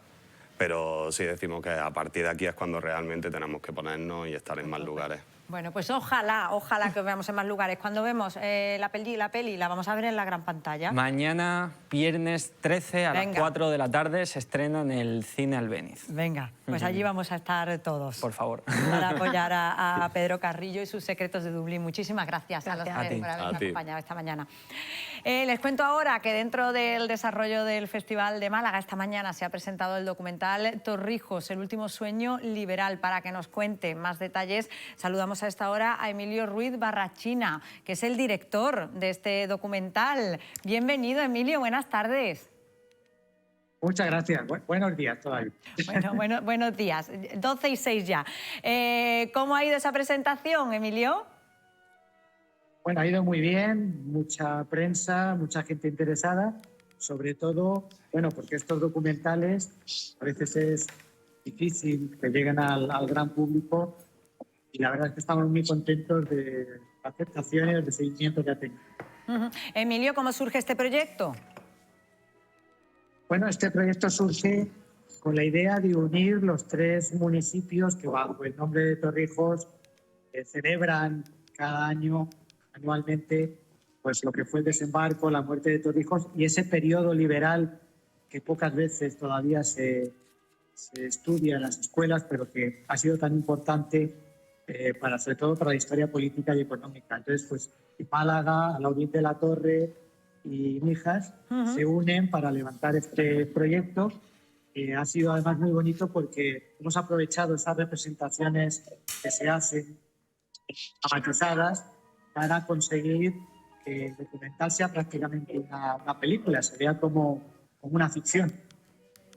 pero sí decimos que a partir de aquí es cuando realmente tenemos que ponernos y estar en más lugares. Bueno, pues ojalá que os veamos en más lugares. Cuando vemos la peli la vamos a ver en la gran pantalla. Mañana, viernes 13 a las 4 de la tarde, se estrena en el Cine Albéniz. Venga, pues allí vamos a estar todos. Por favor. Para apoyar a Pedro Carrillo y sus secretos de Dublín. Muchísimas gracias a los A tres ti. por habernos A ti. acompañado esta mañana. Les cuento ahora que dentro del desarrollo del Festival de Málaga esta mañana se ha presentado el documental Torrijos, el último sueño liberal. Para que nos cuente más detalles, saludamos a esta hora a Emilio Ruiz Barrachina, que es el director de este documental. Bienvenido, Emilio, buenas tardes. Muchas gracias. Buenos días todavía. Bueno, buenos días. 12 y 6 ya. ¿Cómo ha ido esa presentación, Emilio? Bueno, ha ido muy bien, mucha prensa, mucha gente interesada, sobre todo, bueno, porque estos documentales a veces es difícil que lleguen al gran público y la verdad es que estamos muy contentos de la aceptación y el seguimiento que ha tenido. Emilio, ¿cómo surge este proyecto? Bueno, este proyecto surge con la idea de unir los 3 municipios que bajo el nombre de Torrijos celebran cada año, anualmente, pues lo que fue el desembarco, la muerte de Torrijos y ese periodo liberal que pocas veces todavía se estudia en las escuelas, pero que ha sido tan importante sobre todo para la historia política y económica. Entonces, pues Málaga, Alaurín de la Torre y Mijas se unen para levantar este proyecto. Ha sido además muy bonito porque hemos aprovechado esas representaciones que se hacen dramatizadas para conseguir que el documental sea prácticamente una película, se vea como una ficción.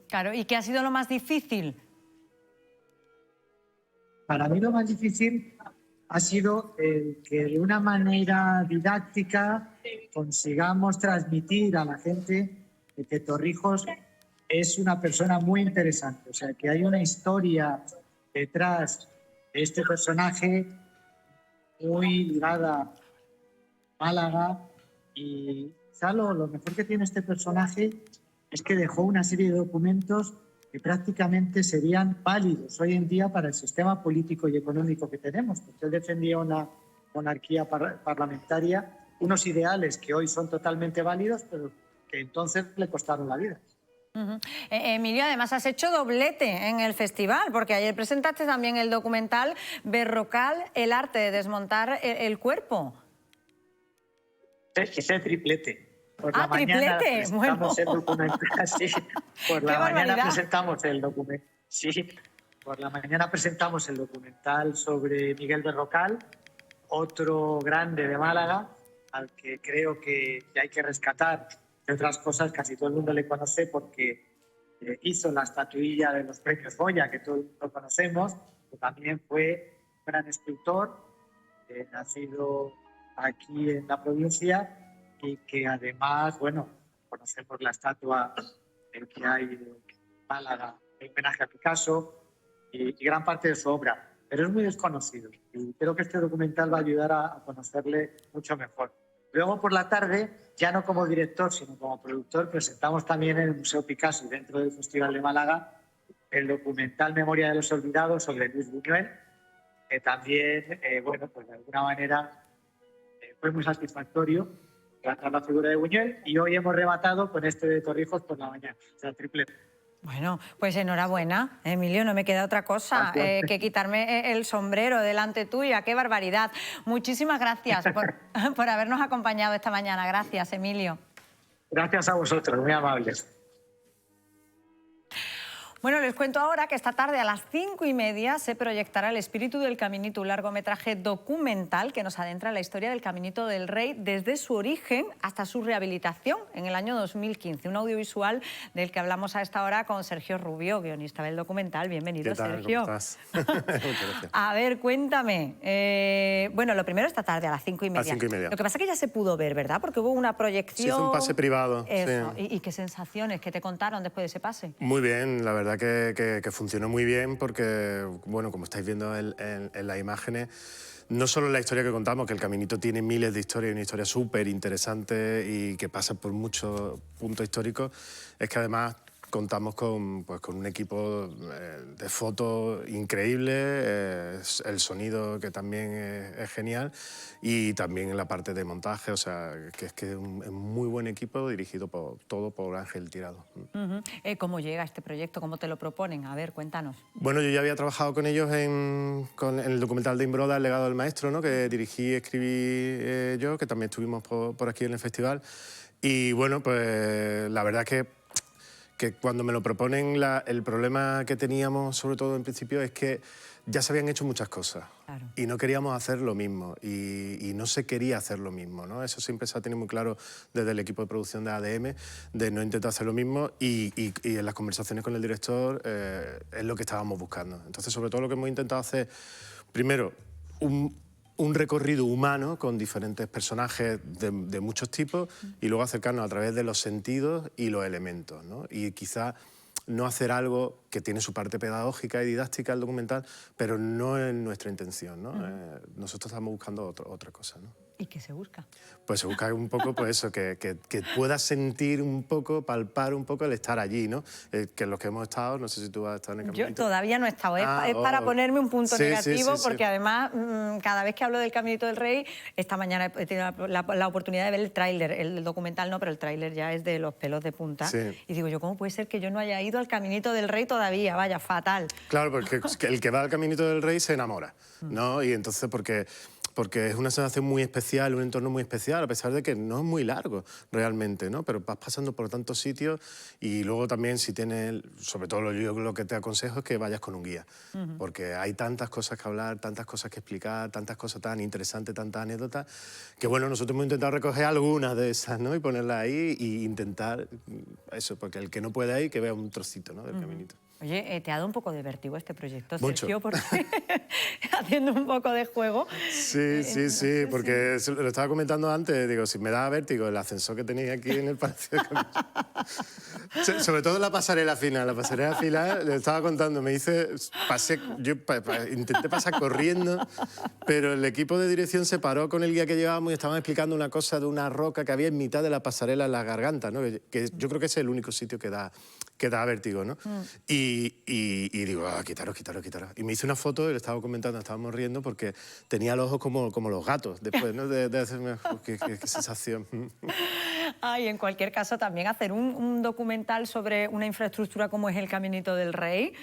Claro, ¿y qué ha sido lo más difícil? Para mí lo más difícil ha sido el que de una manera didáctica consigamos transmitir a la gente que Torrijos es una persona muy interesante, o sea, que hay una historia detrás de este personaje muy ligada a Málaga y quizá lo mejor que tiene este personaje es que dejó una serie de documentos que prácticamente serían válidos hoy en día para el sistema político y económico que tenemos, porque él defendía una monarquía parlamentaria, unos ideales que hoy son totalmente válidos, pero que entonces le costaron la vida. Emilio, además has hecho doblete en el festival, porque ayer presentaste también el documental Berrocal, el arte de desmontar el cuerpo. Ese triplete. Por la mañana triplete, presentamos el documental. Sí, por la mañana barbaridad. presentamos el documental. Sí, por la mañana presentamos el documental sobre Miguel Berrocal, otro grande de Málaga, al que creo que hay que rescatar. De otras cosas, casi todo el mundo le conoce porque hizo la estatuilla de los premios Goya, que todos lo conocemos, pero también fue un gran escultor, nacido aquí en la provincia, y que además, bueno, conocemos la estatua que hay en Málaga, en homenaje a Picasso, y gran parte de su obra, pero es muy desconocido y creo que este documental va a ayudar a conocerle mucho mejor. Luego por la tarde, ya no como director, sino como productor, presentamos también en el Museo Picasso y dentro del Festival de Málaga el documental Memoria de los Olvidados sobre Luis Buñuel, que también, bueno, pues de alguna manera fue muy satisfactorio tratar la figura de Buñuel y hoy hemos rematado con este de Torrijos por la mañana, o sea, triplete. Bueno, pues enhorabuena, Emilio, no me queda otra cosa que quitarme el sombrero delante tuya. ¡Qué barbaridad! Muchísimas gracias por habernos acompañado esta mañana. Gracias, Emilio. Gracias a vosotros, muy amables. Bueno, les cuento ahora que esta tarde a las 5:30 se proyectará El espíritu del Caminito, un largometraje documental que nos adentra en la historia del Caminito del Rey desde su origen hasta su rehabilitación en el año 2015. Un audiovisual del que hablamos a esta hora con Sergio Rubio, guionista del documental. Bienvenido, ¿Qué tal? Sergio. ¿Cómo estás? Muchas gracias. A ver, cuéntame. Bueno, lo primero esta tarde a las 5:30. A las 5:30. Lo que pasa es que ya se pudo ver, ¿verdad? Porque hubo una proyección. Sí, hizo un pase privado. Eso. Sí. ¿Y qué sensaciones que te contaron después de ese pase? Muy bien, la verdad que funcionó muy bien porque, bueno, como estáis viendo en las imágenes, no solo la historia que contamos, que el Caminito tiene miles de historias, una historia súper interesante y que pasa por muchos puntos históricos, es que además contamos con un equipo de fotos increíble, el sonido que también es genial y también en la parte de montaje, o sea, que es un muy buen equipo dirigido todo por Ángel Tirado. ¿Cómo llega este proyecto? ¿Cómo te lo proponen? A ver, cuéntanos. Bueno, yo ya había trabajado con ellos en el documental de Imbroda, El legado del maestro, ¿no? Que dirigí y escribí yo, que también estuvimos por aquí en el festival. Y bueno, pues la verdad es que cuando me lo proponen, el problema que teníamos, sobre todo en principio, es que ya se habían hecho muchas cosas. Claro. Y no queríamos hacer lo mismo, y no se quería hacer lo mismo, ¿no? Eso siempre se ha tenido muy claro desde el equipo de producción de ADM, de no intentar hacer lo mismo, y en las conversaciones con el director es lo que estábamos buscando. Entonces, sobre todo lo que hemos intentado hacer, primero, un recorrido humano con diferentes personajes de muchos tipos y luego acercarnos a través de los sentidos y los elementos, ¿no? Y quizá no hacer algo que tiene su parte pedagógica y didáctica el documental, pero no es nuestra intención, ¿no? Nosotros estamos buscando otra cosa, ¿no? ¿Y qué se busca? Pues se busca un poco pues eso, que puedas sentir un poco, palpar un poco el estar allí, ¿no? Que los que hemos estado, no sé si tú has estado en el Caminito. Yo todavía no he estado, es para ponerme un punto negativo, porque además cada vez que hablo del Caminito del Rey, esta mañana he tenido la oportunidad de ver el tráiler, el documental no, pero el tráiler ya es de los pelos de punta. Sí. Y digo yo, ¿cómo puede ser que yo no haya ido al Caminito del Rey todavía? Vaya, fatal. Claro, porque el que va al Caminito del Rey se enamora, ¿no? Y entonces porque es una sensación muy especial, un entorno muy especial, a pesar de que no es muy largo realmente, ¿no? Pero vas pasando por tantos sitios y luego también si tienes, sobre todo yo lo que te aconsejo es que vayas con un guía, porque hay tantas cosas que hablar, tantas cosas que explicar, tantas cosas tan interesantes, tantas anécdotas, que bueno, nosotros hemos intentado recoger algunas de esas, ¿no? Y ponerlas ahí e intentar eso, porque el que no puede ir, que vea un trocito, ¿no? Del Caminito. Oye, ¿te ha dado un poco de vértigo este proyecto, Mucho. Sergio? Porque haciendo un poco de juego. Sí, porque lo estaba comentando antes, digo, si me da vértigo el ascensor que tenéis aquí en el Palacio de Congreso. Sobre todo la pasarela final, le estaba contando, me dice, intenté pasar corriendo, pero el equipo de dirección se paró con el guía que llevábamos y estaban explicando una cosa de una roca que había en mitad de la pasarela en la garganta, ¿no? Que yo creo que es el único sitio que da vértigo, ¿no? Y digo, quitaros. Y me hice una foto y le estaba comentando, estábamos riendo porque tenía los ojos como los gatos después, ¿no? De hacerme... qué sensación. Y en cualquier caso, también hacer un documental sobre una infraestructura como es el Caminito del Rey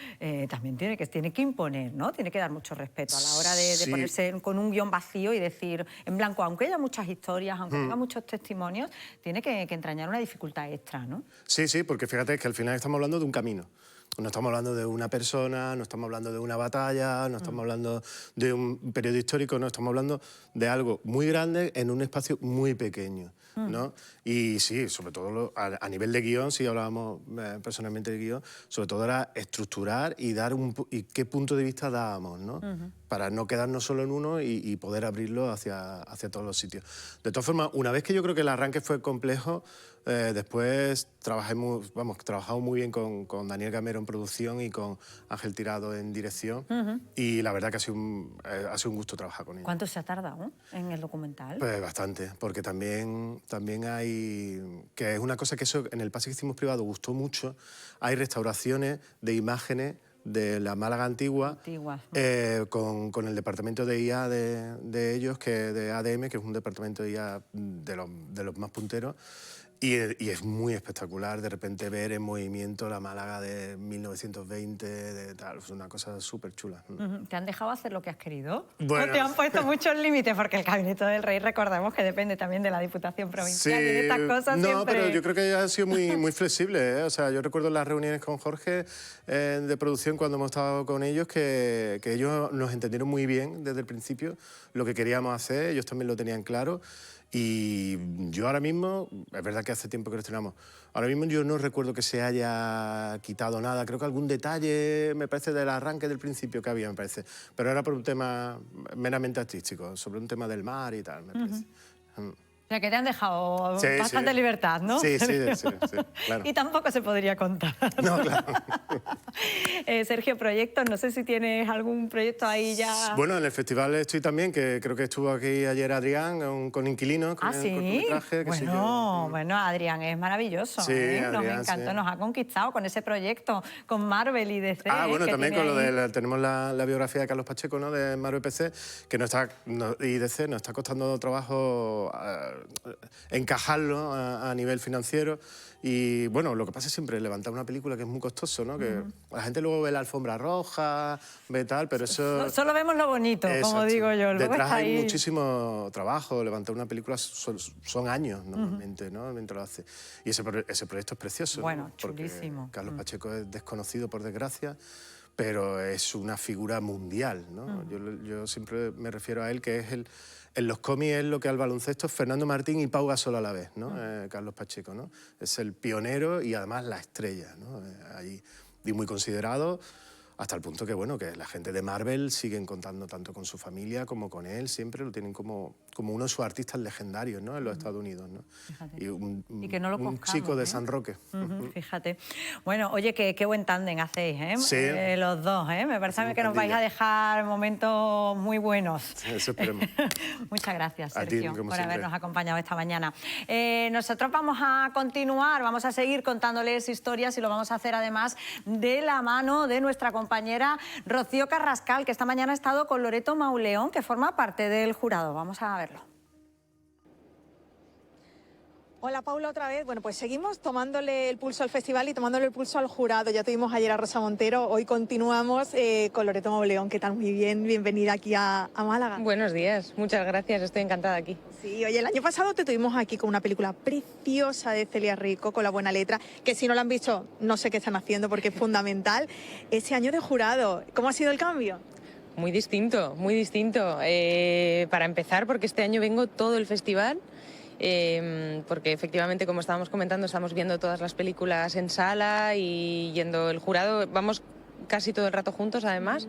también tiene que imponer, ¿no? Tiene que dar mucho respeto a la hora de ponerse con un guión vacío y decir en blanco, aunque haya muchas historias, aunque haya muchos testimonios, tiene que entrañar una dificultad extra, ¿no? Sí, porque fíjate que al final estamos hablando de un camino. No estamos hablando de una persona, no estamos hablando de una batalla, no estamos hablando de un periodo histórico, no, estamos hablando de algo muy grande en un espacio muy pequeño, ¿no? Y sí, sobre todo a nivel de guión, si hablábamos personalmente de guión, sobre todo era estructurar y dar y qué punto de vista dábamos, ¿no? Para no quedarnos solo en uno y poder abrirlo hacia todos los sitios. De todas formas, una vez que yo creo que el arranque fue complejo, después trabajamos muy bien con Daniel Gamero en producción y con Ángel Tirado en dirección, y la verdad que ha sido un gusto trabajar con ellos. ¿Cuánto se ha tardado en el documental? Pues bastante, porque también hay, que es una cosa que eso en el pase que hicimos privado gustó mucho, hay restauraciones de imágenes de la Málaga antigua, con el departamento de IA de ellos, de ADM, que es un departamento de IA de los más punteros, Y es muy espectacular de repente ver en movimiento la Málaga de 1920, de tal, es una cosa súper chula. ¿Te han dejado hacer lo que has querido? Bueno. ¿O te han puesto muchos límites? Porque el Gabinete del Rey, recordemos que depende también de la Diputación Provincial y de estas cosas no, siempre... pero yo creo que ha sido muy flexible, ¿eh? O sea, yo recuerdo las reuniones con Jorge de producción cuando hemos estado con ellos que ellos nos entendieron muy bien desde el principio lo que queríamos hacer, ellos también lo tenían claro. Y yo ahora mismo, es verdad que hace tiempo que lo estrenamos, ahora mismo yo no recuerdo que se haya quitado nada, creo que algún detalle, me parece, del arranque del principio que había, me parece, pero era por un tema meramente artístico, sobre un tema del mar y tal, me parece. O sea, que te han dejado Sí, bastante sí. libertad, ¿no? Sí, claro. Y tampoco se podría contar. No, claro. Sergio, proyectos, no sé si tienes algún proyecto ahí ya... Bueno, en el festival estoy también, que creo que estuvo aquí ayer Adrián, con Inquilinos, con el ¿sí? cortometraje. Que Bueno, Adrián es maravilloso, Sí, ¿eh? Nos Adrián, encantó, sí. nos ha conquistado con ese proyecto, con Marvel y DC. bueno, que también tiene con lo ahí. de tenemos la biografía de Carlos Pacheco, ¿no? De Marvel PC, que y DC nos está costando trabajo encajarlo a nivel financiero. Y bueno, lo que pasa es siempre levantar una película que es muy costoso, ¿no? Que la gente luego ve la alfombra roja, ve tal, pero eso... Solo vemos lo bonito, como Exacto. digo yo. Luego Detrás está hay ahí... muchísimo trabajo, levantar una película son años normalmente, ¿no? Mientras lo hace. Y ese proyecto es precioso. Bueno, ¿no? Porque chulísimo. Carlos Pacheco es desconocido, por desgracia, pero es una figura mundial, ¿no? Yo siempre me refiero a él, que es en los cómics es lo que al baloncesto es Fernando Martín y Pau Gasol a la vez, ¿no? Carlos Pacheco, ¿no? Es el pionero y además la estrella, ¿no? Ahí, y muy considerado, hasta el punto que, bueno, que la gente de Marvel siguen contando tanto con su familia como con él, siempre lo tienen como uno de sus artistas legendarios, ¿no? En los Estados Unidos, ¿no? Fíjate. Y que no lo un conozcamos, chico de ¿eh? San Roque. Fíjate. Bueno, oye, qué buen tándem hacéis, ¿eh? Sí. Los dos, ¿eh? Me parece Hacemos que nos vais a pandilla. dejar momentos muy buenos. Eso esperemos. Muchas gracias, A ti, Sergio, como por siempre. habernos acompañado esta mañana. Nosotros vamos a continuar, vamos a seguir contándoles historias y lo vamos a hacer además de la mano de nuestra compañera Rocío Carrascal, que esta mañana ha estado con Loreto Mauleón, que forma parte del jurado. Vamos a verlo. Hola Paula, otra vez. Bueno, pues seguimos tomándole el pulso al festival y tomándole el pulso al jurado. Ya tuvimos ayer a Rosa Montero, hoy continuamos con Loreto Mauleón. ¿Qué tal? Muy bien, bienvenida aquí a Málaga. Buenos días, muchas gracias, estoy encantada aquí. Sí, oye, el año pasado te tuvimos aquí con una película preciosa de Celia Rico, con La buena letra, que si no la han visto, no sé qué están haciendo porque es fundamental. Ese año de jurado, ¿cómo ha sido el cambio? Muy distinto, muy distinto. Para empezar, porque este año vengo todo el festival. Porque efectivamente, como estábamos comentando, estamos viendo todas las películas en sala y yendo el jurado, vamos casi todo el rato juntos además,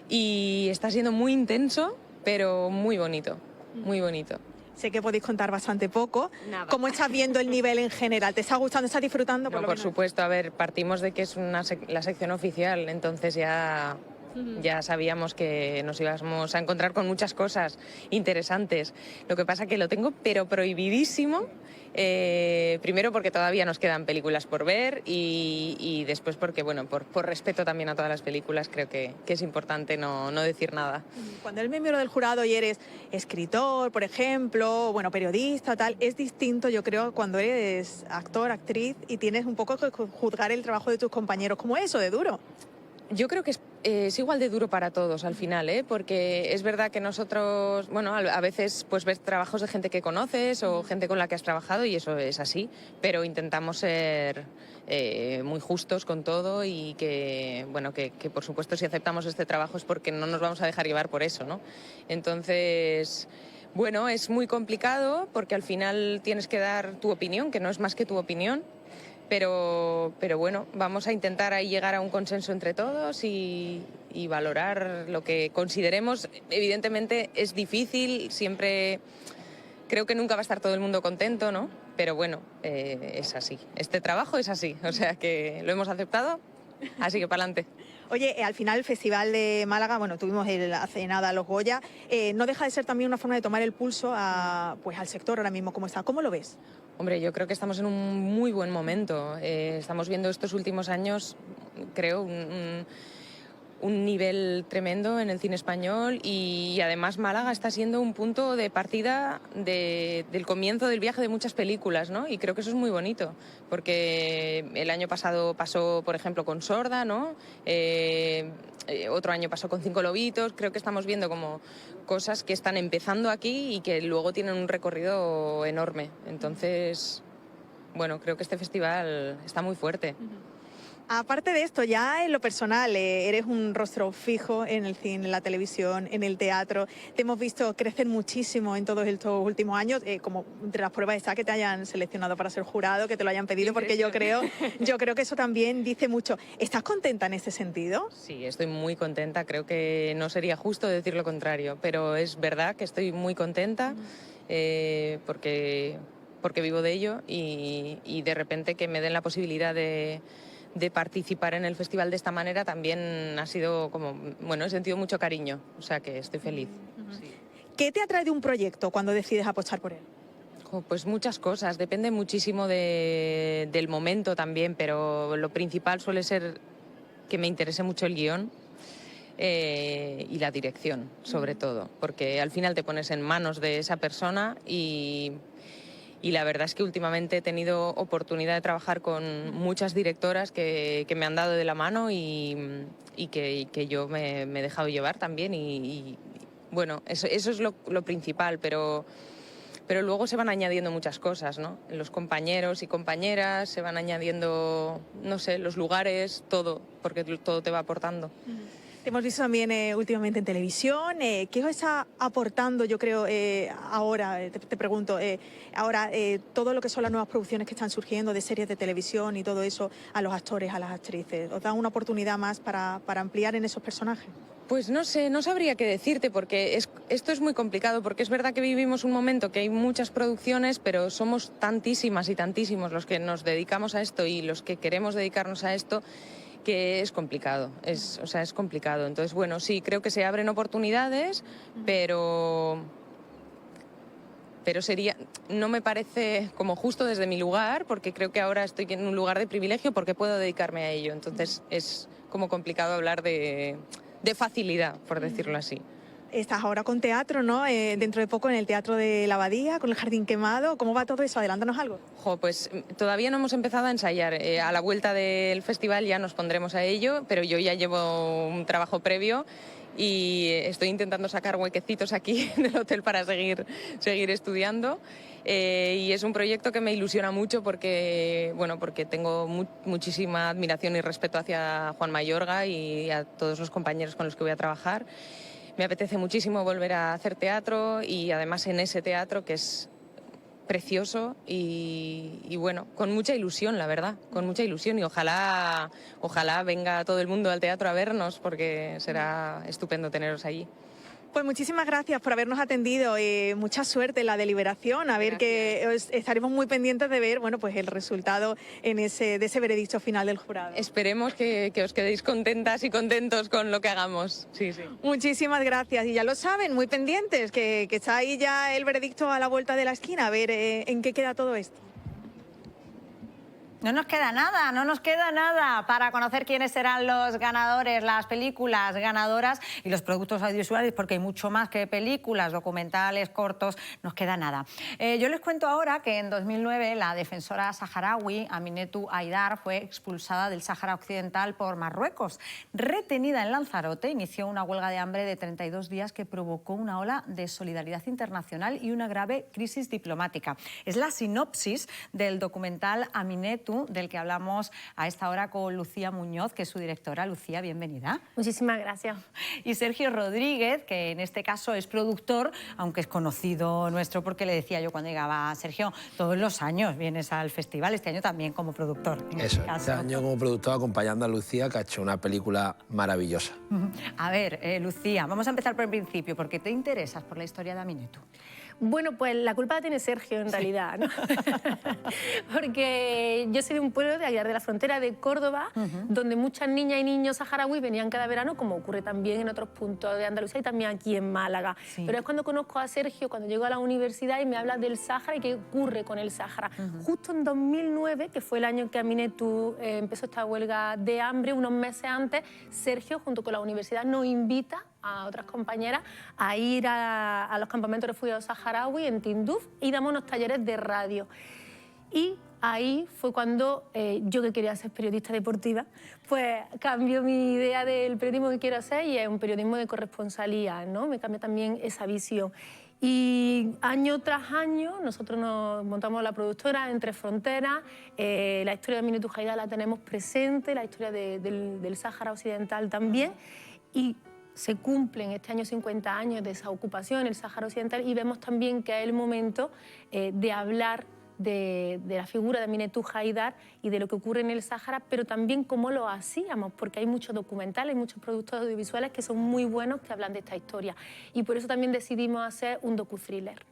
y está siendo muy intenso, pero muy bonito, muy bonito. Sé que podéis contar bastante poco. Nada. ¿Cómo estás viendo el nivel en general? ¿Te está gustando, estás disfrutando? No, por supuesto, a ver, partimos de que es la sección oficial, entonces ya sabíamos que nos íbamos a encontrar con muchas cosas interesantes. Lo que pasa que lo tengo pero prohibidísimo, primero porque todavía nos quedan películas por ver y después porque, bueno, por respeto también a todas las películas, creo que es importante no decir nada. Cuando eres miembro del jurado y eres escritor, por ejemplo, bueno, periodista, tal, es distinto, yo creo, cuando eres actor, actriz y tienes un poco que juzgar el trabajo de tus compañeros. ¿Cómo es eso de duro? Yo creo que es igual de duro para todos al final, porque es verdad que nosotros, bueno, a veces pues ves trabajos de gente que conoces o gente con la que has trabajado y eso es así, pero intentamos ser muy justos con todo y que, bueno, que por supuesto si aceptamos este trabajo es porque no nos vamos a dejar llevar por eso, ¿no? Entonces, bueno, es muy complicado porque al final tienes que dar tu opinión, que no es más que tu opinión. Pero bueno, vamos a intentar ahí llegar a un consenso entre todos y valorar lo que consideremos. Evidentemente es difícil, siempre creo que nunca va a estar todo el mundo contento, ¿no? Pero bueno, es así. Este trabajo es así, o sea que lo hemos aceptado, así que para adelante. Oye, al final el Festival de Málaga, bueno, tuvimos hace nada los Goya, no deja de ser también una forma de tomar el pulso pues al sector ahora mismo como está. ¿Cómo lo ves? Hombre, yo creo que estamos en un muy buen momento. Estamos viendo estos últimos años, creo, un nivel tremendo en el cine español y además Málaga está siendo un punto de partida del comienzo del viaje de muchas películas, ¿no? Y creo que eso es muy bonito, porque el año pasado pasó, por ejemplo, con Sorda, ¿no? Otro año pasó con Cinco Lobitos. Creo que estamos viendo como cosas que están empezando aquí y que luego tienen un recorrido enorme. Entonces, bueno, creo que este festival está muy fuerte. Aparte de esto, ya en lo personal, eres un rostro fijo en el cine, en la televisión, en el teatro. Te hemos visto crecer muchísimo en todos estos últimos años, como entre las pruebas está que te hayan seleccionado para ser jurado, que te lo hayan pedido, porque yo creo que eso también dice mucho. ¿Estás contenta en este sentido? Sí, estoy muy contenta. Creo que no sería justo decir lo contrario, pero es verdad que estoy muy contenta porque vivo de ello y de repente que me den la posibilidad de participar en el festival de esta manera también ha sido como, bueno, he sentido mucho cariño, o sea que estoy feliz. Sí. ¿Qué te atrae de un proyecto cuando decides apostar por él? Pues muchas cosas, depende muchísimo del momento también, pero lo principal suele ser que me interese mucho el guión y la dirección, sobre todo, porque al final te pones en manos de esa persona y la verdad es que últimamente he tenido oportunidad de trabajar con muchas directoras que me han dado de la mano y que yo me he dejado llevar también y bueno, eso es lo principal, pero luego se van añadiendo muchas cosas, ¿no? Los compañeros y compañeras, se van añadiendo, no sé, los lugares, todo, porque todo te va aportando. Te hemos visto también últimamente en televisión. ¿Qué os está aportando, yo creo, ahora, te pregunto, ahora todo lo que son las nuevas producciones que están surgiendo de series de televisión y todo eso a los actores, a las actrices? ¿Os da una oportunidad más para ampliar en esos personajes? Pues no sé, no sabría qué decirte porque esto es muy complicado, porque es verdad que vivimos un momento que hay muchas producciones, pero somos tantísimas y tantísimos los que nos dedicamos a esto y los que queremos dedicarnos a esto, que es complicado, es complicado. Entonces, bueno, sí, creo que se abren oportunidades, pero no me parece como justo desde mi lugar, porque creo que ahora estoy en un lugar de privilegio porque puedo dedicarme a ello. Entonces, es como complicado hablar de facilidad, por decirlo así. Estás ahora con teatro, ¿no? Dentro de poco en el Teatro de la Abadía, con el Jardín Quemado. ¿Cómo va todo eso? Adelántanos algo. Pues todavía no hemos empezado a ensayar. A la vuelta del festival ya nos pondremos a ello, pero yo ya llevo un trabajo previo y estoy intentando sacar huequecitos aquí del hotel para seguir estudiando. Y es un proyecto que me ilusiona mucho porque tengo muchísima admiración y respeto hacia Juan Mayorga y a todos los compañeros con los que voy a trabajar. Me apetece muchísimo volver a hacer teatro y además en ese teatro que es precioso y bueno, con mucha ilusión, la verdad, con mucha ilusión y ojalá venga todo el mundo al teatro a vernos porque será estupendo teneros allí. Pues muchísimas gracias por habernos atendido. Mucha suerte en la deliberación. A ver, que estaremos muy pendientes de ver, bueno, pues el resultado de ese veredicto final del jurado. Esperemos que os quedéis contentas y contentos con lo que hagamos. Sí, sí. Muchísimas gracias. Y ya lo saben, muy pendientes, que está ahí ya el veredicto a la vuelta de la esquina. A ver en qué queda todo esto. No nos queda nada para conocer quiénes serán los ganadores, las películas ganadoras y los productos audiovisuales, porque hay mucho más que películas, documentales, cortos, nos queda nada. Yo les cuento ahora que en 2009 la defensora saharaui Aminetou Haidar fue expulsada del Sáhara Occidental por Marruecos. Retenida en Lanzarote, inició una huelga de hambre de 32 días que provocó una ola de solidaridad internacional y una grave crisis diplomática. Es la sinopsis del documental Aminetou, del que hablamos a esta hora con Lucía Muñoz, que es su directora. Lucía, bienvenida. Muchísimas gracias. Y Sergio Rodríguez, que en este caso es productor, aunque es conocido nuestro, porque le decía yo cuando llegaba, Sergio, todos los años vienes al festival, este año también como productor. Eso, este año como productor acompañando a Lucía, que ha hecho una película maravillosa. A ver, Lucía, vamos a empezar por el principio, porque te interesas por la historia de Aminetou. Bueno, pues la culpa la tiene Sergio, en realidad, ¿no? Porque yo soy de un pueblo de allá de la frontera de Córdoba, donde muchas niñas y niños saharauis venían cada verano, como ocurre también en otros puntos de Andalucía y también aquí en Málaga. Sí. Pero es cuando conozco a Sergio, cuando llego a la universidad y me habla del Sáhara y qué ocurre con el Sáhara. Justo en 2009, que fue el año que Aminetou empezó esta huelga de hambre, unos meses antes, Sergio, junto con la universidad, nos invita a otras compañeras a ir a los campamentos de refugiados saharaui en Tinduf y damos unos talleres de radio. Y ahí fue cuando yo, que quería ser periodista deportiva, pues cambió mi idea del periodismo que quiero hacer y es un periodismo de corresponsalía, ¿no? Me cambió también esa visión. Y año tras año nosotros nos montamos la productora Entre Fronteras, la historia de Aminetou Haidar la tenemos presente, la historia del Sáhara Occidental también, y se cumplen este año 50 años de esa ocupación en el Sáhara Occidental y vemos también que es el momento de hablar de la figura de Aminetou Haidar y de lo que ocurre en el Sáhara, pero también cómo lo hacíamos, porque hay muchos documentales, muchos productos audiovisuales que son muy buenos, que hablan de esta historia. Y por eso también decidimos hacer un docu-thriller.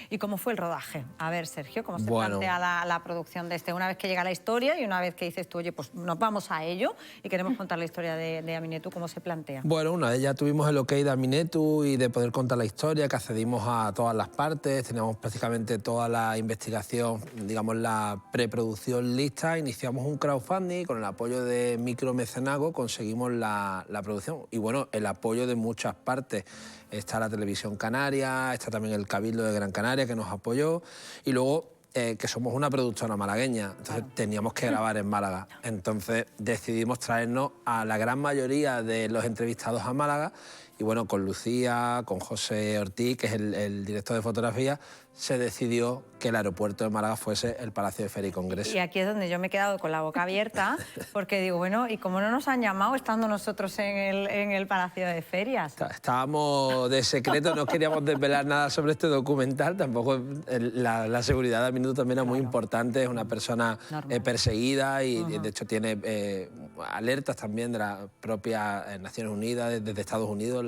¿Y cómo fue el rodaje? A ver, Sergio, ¿cómo se plantea la producción de este? Una vez que llega la historia y una vez que dices tú, oye, pues nos vamos a ello y queremos contar la historia de Aminetou, ¿cómo se plantea? Bueno, una vez ya tuvimos el ok de Aminetou y de poder contar la historia, que accedimos a todas las partes, teníamos prácticamente toda la investigación, digamos la preproducción lista, iniciamos un crowdfunding, con el apoyo de micromecenazgo conseguimos la producción y bueno, el apoyo de muchas partes. Está la Televisión Canaria, está también el Cabildo de Gran Canaria que nos apoyó y luego que somos una productora malagueña, entonces teníamos que grabar en Málaga. Entonces decidimos traernos a la gran mayoría de los entrevistados a Málaga y bueno, con Lucía, con José Ortiz, que es el director de fotografía, se decidió que el aeropuerto de Málaga fuese el Palacio de Feria y Congreso. Y aquí es donde yo me he quedado con la boca abierta, porque digo, bueno, ¿y cómo no nos han llamado estando nosotros en el Palacio de Ferias? Estábamos de secreto, no queríamos desvelar nada sobre este documental, tampoco la seguridad de Aminetou también es muy importante, es una persona perseguida y de hecho tiene alertas también de la propia Naciones Unidas, desde Estados Unidos,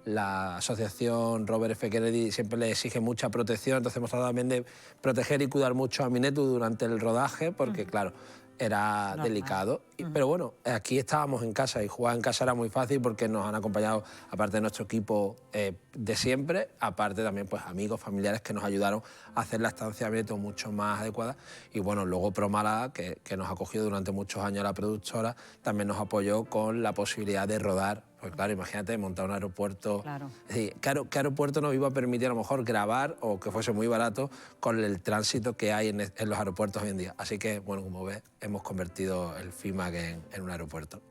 la asociación Robert F. Kennedy siempre le exige mucha protección, entonces hemos tratado también de proteger y cuidar mucho a Aminetou durante el rodaje, porque claro, era delicado. Pero bueno, aquí estábamos en casa y jugar en casa era muy fácil porque nos han acompañado, aparte de nuestro equipo de siempre, aparte también pues amigos, familiares que nos ayudaron a hacer la estancia de Aminetou mucho más adecuada. Y bueno, luego Pro Málaga, que nos ha acogido durante muchos años la productora, también nos apoyó con la posibilidad de rodar. Pues claro, imagínate montar un aeropuerto. Claro. Es decir, ¿qué aeropuerto nos iba a permitir a lo mejor grabar o que fuese muy barato con el tránsito que hay en los aeropuertos hoy en día? Así que, bueno, como ves, hemos convertido el FIMAC en un aeropuerto.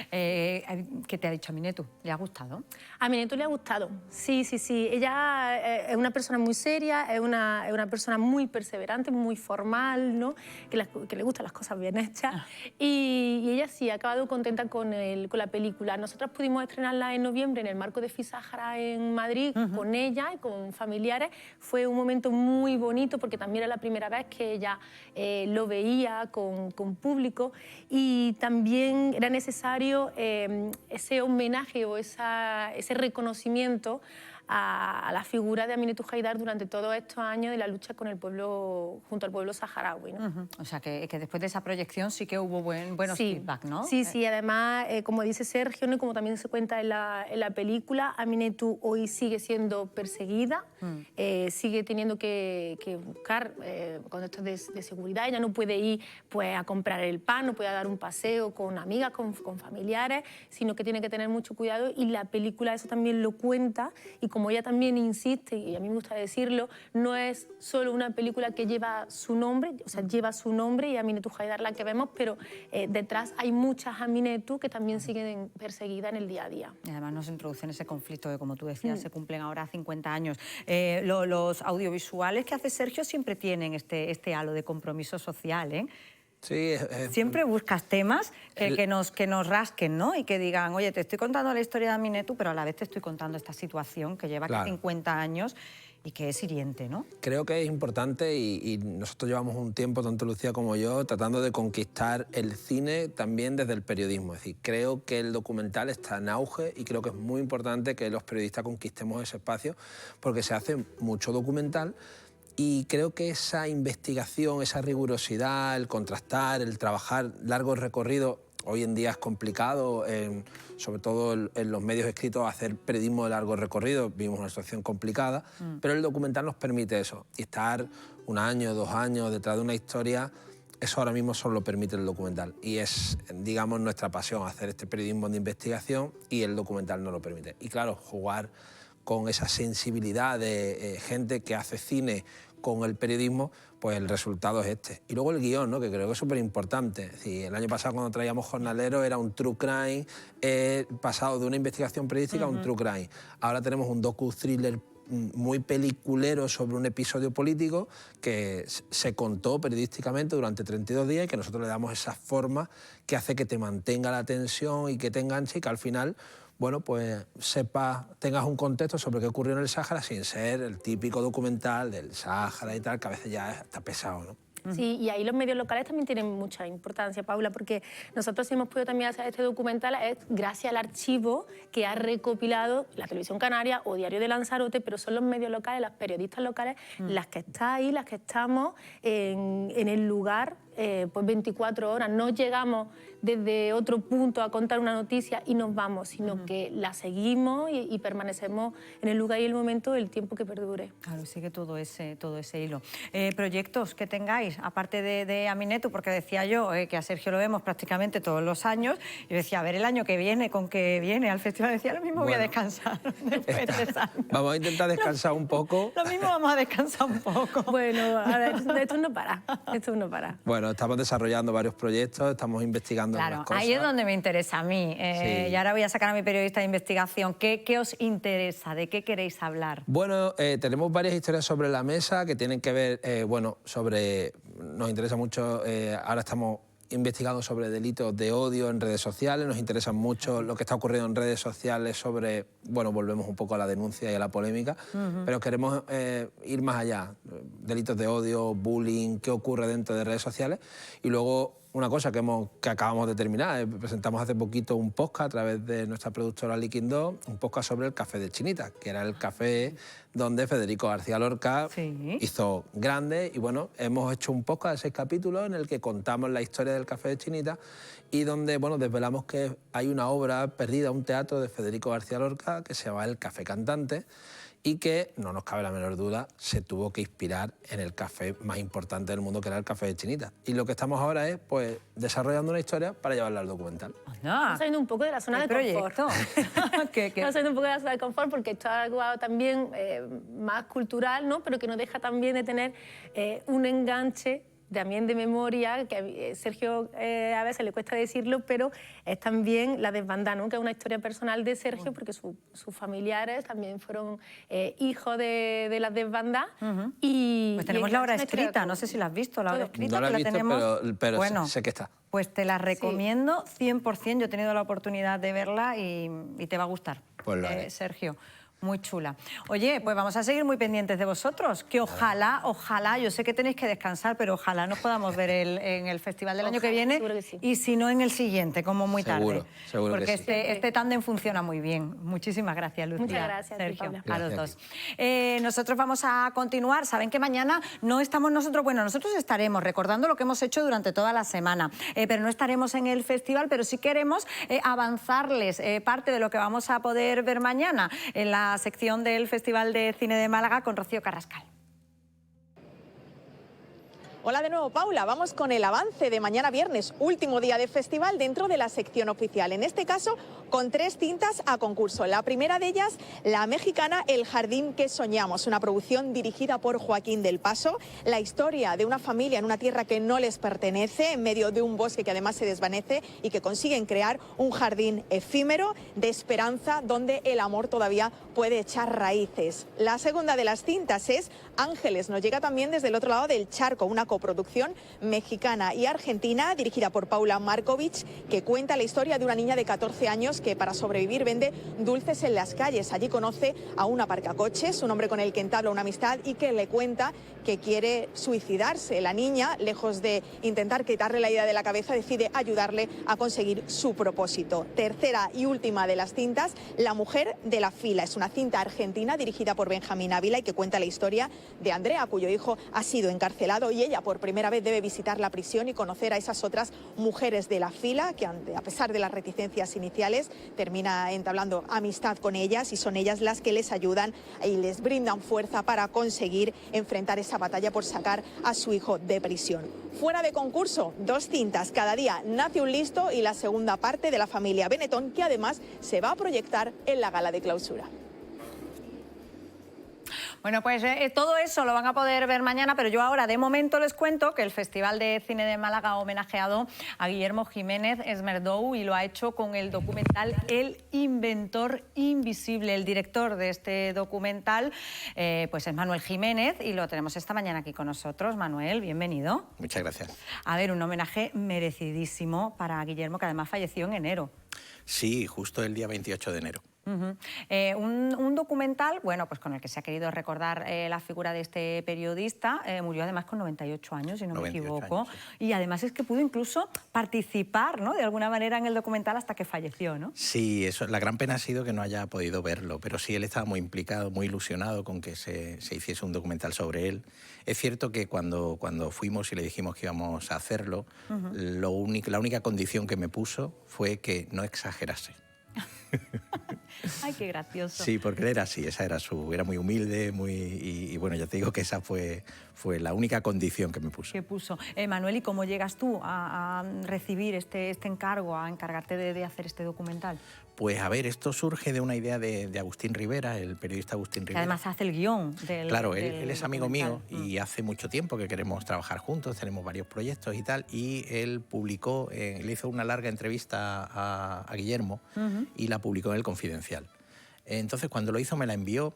¿Qué te ha dicho Aminetou? ¿Le ha gustado? A Aminetou le ha gustado, sí. Ella es una persona muy seria, es una persona muy perseverante, muy formal, ¿no? Que le gustan las cosas bien hechas. Y ella sí, ha acabado contenta con la película. Nosotras pudimos estrenarla en noviembre en el marco de FISAHARA en Madrid con ella y con familiares. Fue un momento muy bonito porque también era la primera vez que ella lo veía con público y también era necesario ese homenaje o ese reconocimiento a la figura de Aminetou Haidar durante todos estos años de la lucha con el pueblo, junto al pueblo saharaui, ¿no? O sea, que después de esa proyección sí que hubo buenos feedback, ¿no? Sí, además, como dice Sergio, ¿no? Como también se cuenta en la película, Aminetou hoy sigue siendo perseguida, sigue teniendo que buscar contextos de seguridad, ella no puede ir pues, a comprar el pan, no puede dar un paseo con amigas, con familiares, sino que tiene que tener mucho cuidado y la película eso también lo cuenta y como ella también insiste, y a mí me gusta decirlo, no es solo una película que lleva su nombre, o sea, lleva su nombre y Aminetou Haidar la que vemos, pero detrás hay muchas Aminetou que también siguen perseguidas en el día a día. Y además nos introducen ese conflicto que, como tú decías, se cumplen ahora 50 años. Los audiovisuales que hace Sergio siempre tienen este halo de compromiso social, ¿eh? Sí, siempre buscas temas que nos rasquen, ¿no? Y que digan, oye, te estoy contando la historia de Aminetou, pero a la vez te estoy contando esta situación que lleva aquí 50 años y que es hiriente, ¿no? Creo que es importante y nosotros llevamos un tiempo, tanto Lucía como yo, tratando de conquistar el cine también desde el periodismo. Es decir, creo que el documental está en auge y creo que es muy importante que los periodistas conquistemos ese espacio porque se hace mucho documental. Y creo que esa investigación, esa rigurosidad, el contrastar, el trabajar largos recorridos, hoy en día es complicado, sobre todo en los medios escritos, hacer periodismo de largo recorrido, vivimos una situación complicada, pero el documental nos permite eso, y estar 1 año, 2 años detrás de una historia, eso ahora mismo solo lo permite el documental. Y es, digamos, nuestra pasión, hacer este periodismo de investigación y el documental nos lo permite. Y claro, jugar con esa sensibilidad de gente que hace cine con el periodismo, pues el resultado es este. Y luego el guión, ¿no? Que creo que es súper importante. Es decir, el año pasado cuando traíamos Jornalero era un true crime, pasado de una investigación periodística a un true crime. Ahora tenemos un docu-thriller muy peliculero sobre un episodio político que se contó periodísticamente durante 32 días y que nosotros le damos esa forma que hace que te mantenga la tensión y que te enganche y que al final, bueno, pues tengas un contexto sobre qué ocurrió en el Sáhara sin ser el típico documental del Sáhara y tal, que a veces ya está pesado, ¿no? Sí, y ahí los medios locales también tienen mucha importancia, Paula, porque nosotros hemos podido también hacer este documental es gracias al archivo que ha recopilado la Televisión Canaria o Diario de Lanzarote, pero son los medios locales, las periodistas locales, las que estáis, las que estamos en el lugar pues 24 horas. No llegamos desde otro punto a contar una noticia y nos vamos, sino que la seguimos y permanecemos en el lugar y el momento el tiempo que perdure. Claro, sigue todo ese hilo. Proyectos que tengáis, aparte de Aminetu, porque decía yo que a Sergio lo vemos prácticamente todos los años, y decía, a ver el año que viene, con que viene al festival, decía, lo mismo voy a descansar después de 3 años. Vamos a intentar descansar un poco. Lo mismo vamos a descansar un poco. Bueno, a ver, esto no para, esto no para. Bueno, estamos desarrollando varios proyectos, estamos investigando claro, unas cosas. Ahí es donde me interesa a mí. Sí. Y ahora voy a sacar a mi periodista de investigación. ¿Qué os interesa? ¿De qué queréis hablar? Bueno, tenemos varias historias sobre la mesa que tienen que ver, bueno, sobre... Nos interesa mucho, ahora estamos investigando sobre delitos de odio en redes sociales, nos interesa mucho lo que está ocurriendo en redes sociales sobre, bueno, volvemos un poco a la denuncia y a la polémica, pero queremos ir más allá, delitos de odio, bullying, qué ocurre dentro de redes sociales, y luego una cosa que acabamos de terminar, presentamos hace poquito un podcast a través de nuestra productora Liquid Dog, un podcast sobre el café de Chinita, que era el café donde Federico García Lorca hizo grande, y bueno, hemos hecho un podcast de 6 capítulos en el que contamos la historia del café de Chinita y donde, bueno, desvelamos que hay una obra perdida, un teatro de Federico García Lorca que se llama El Café Cantante, y que, no nos cabe la menor duda, se tuvo que inspirar en el café más importante del mundo, que era el café de Chinita. Y lo que estamos ahora es, pues, desarrollando una historia para llevarla al documental. Estamos saliendo un poco de la zona de confort. Estamos saliendo un poco de la zona de confort porque esto es algo también más cultural, ¿no? Pero que nos deja también de tener un enganche también de memoria, que a Sergio a veces le cuesta decirlo, pero es también la desbandada, ¿no? Que es una historia personal de Sergio, porque sus familiares también fueron hijos de las desbandadas. Pues tenemos la obra escrita, no sé si la has visto, la obra escrita. No la he visto, tenemos... pero bueno, sé que está. Pues te la recomiendo 100%, yo he tenido la oportunidad de verla y te va a gustar, pues lo haré. Sergio. Muy chula. Oye, pues vamos a seguir muy pendientes de vosotros, que ojalá, yo sé que tenéis que descansar, pero ojalá nos podamos ver en el festival del año que viene, que sí. Y si no en el siguiente, como muy tarde. Seguro porque que sí. este tándem funciona muy bien. Muchísimas gracias, Lucía. Muchas gracias, Sergio, Paula. a los dos. Nosotros vamos a continuar. Saben que mañana no estamos nosotros, bueno, nosotros estaremos recordando lo que hemos hecho durante toda la semana, pero no estaremos en el festival, pero sí queremos avanzarles parte de lo que vamos a poder ver mañana en la sección del Festival de Cine de Málaga con Rocío Carrascal. Hola de nuevo, Paula. Vamos con el avance de mañana viernes, último día de festival dentro de la sección oficial. En este caso, con 3 cintas a concurso. La primera de ellas, la mexicana El jardín que soñamos, una producción dirigida por Joaquín del Paso. La historia de una familia en una tierra que no les pertenece, en medio de un bosque que además se desvanece y que consiguen crear un jardín efímero de esperanza donde el amor todavía puede echar raíces. La segunda de las cintas es Ángeles. Nos llega también desde el otro lado del charco, una coproducción mexicana y argentina, dirigida por Paula Markovich, que cuenta la historia de una niña de 14 años que para sobrevivir vende dulces en las calles. Allí conoce a un aparcacoches, un hombre con el que entabla una amistad y que le cuenta que quiere suicidarse. La niña, lejos de intentar quitarle la idea de la cabeza, decide ayudarle a conseguir su propósito. Tercera y última de las cintas, La mujer de la fila. Es una cinta argentina dirigida por Benjamín Ávila y que cuenta la historia de Andrea, cuyo hijo ha sido encarcelado y ella por primera vez debe visitar la prisión y conocer a esas otras mujeres de la fila que, a pesar de las reticencias iniciales, termina entablando amistad con ellas y son ellas las que les ayudan y les brindan fuerza para conseguir enfrentar esa batalla por sacar a su hijo de prisión. Fuera de concurso, 2 cintas. Cada día nace un listo y la segunda parte de La familia Benetton, que además se va a proyectar en la gala de clausura. Bueno, pues todo eso lo van a poder ver mañana, pero yo ahora de momento les cuento que el Festival de Cine de Málaga ha homenajeado a Guillermo Jiménez Esmerdou y lo ha hecho con el documental El inventor invisible. El director de este documental pues es Manuel Jiménez y lo tenemos esta mañana aquí con nosotros. Manuel, bienvenido. Muchas gracias. A ver, un homenaje merecidísimo para Guillermo, que además falleció en enero. Sí, justo el día 28 de enero. Un documental, bueno, pues con el que se ha querido recordar la figura de este periodista. Murió además con 98 años, si no me equivoco. Años, sí. Y además es que pudo incluso participar, ¿no?, de alguna manera en el documental hasta que falleció, ¿no? Sí, eso, la gran pena ha sido que no haya podido verlo, pero sí, él estaba muy implicado, muy ilusionado con que se hiciese un documental sobre él. Es cierto que cuando fuimos y le dijimos que íbamos a hacerlo, la única condición que me puso fue que no exagerase. Ay, qué gracioso. Sí, porque él era así, era muy humilde, y bueno, ya te digo que esa fue la única condición que me puso. ¿Qué puso? Manuel, ¿y cómo llegas tú a recibir este encargo, a encargarte de hacer este documental? Pues a ver, esto surge de una idea de Agustín Rivera, el periodista Agustín Rivera. Que además hace el guión del Claro, él es amigo mío y hace mucho tiempo que queremos trabajar juntos, tenemos varios proyectos y tal, y él publicó, le hizo una larga entrevista a Guillermo y la publicó en El Confidencial. Entonces, cuando lo hizo me la envió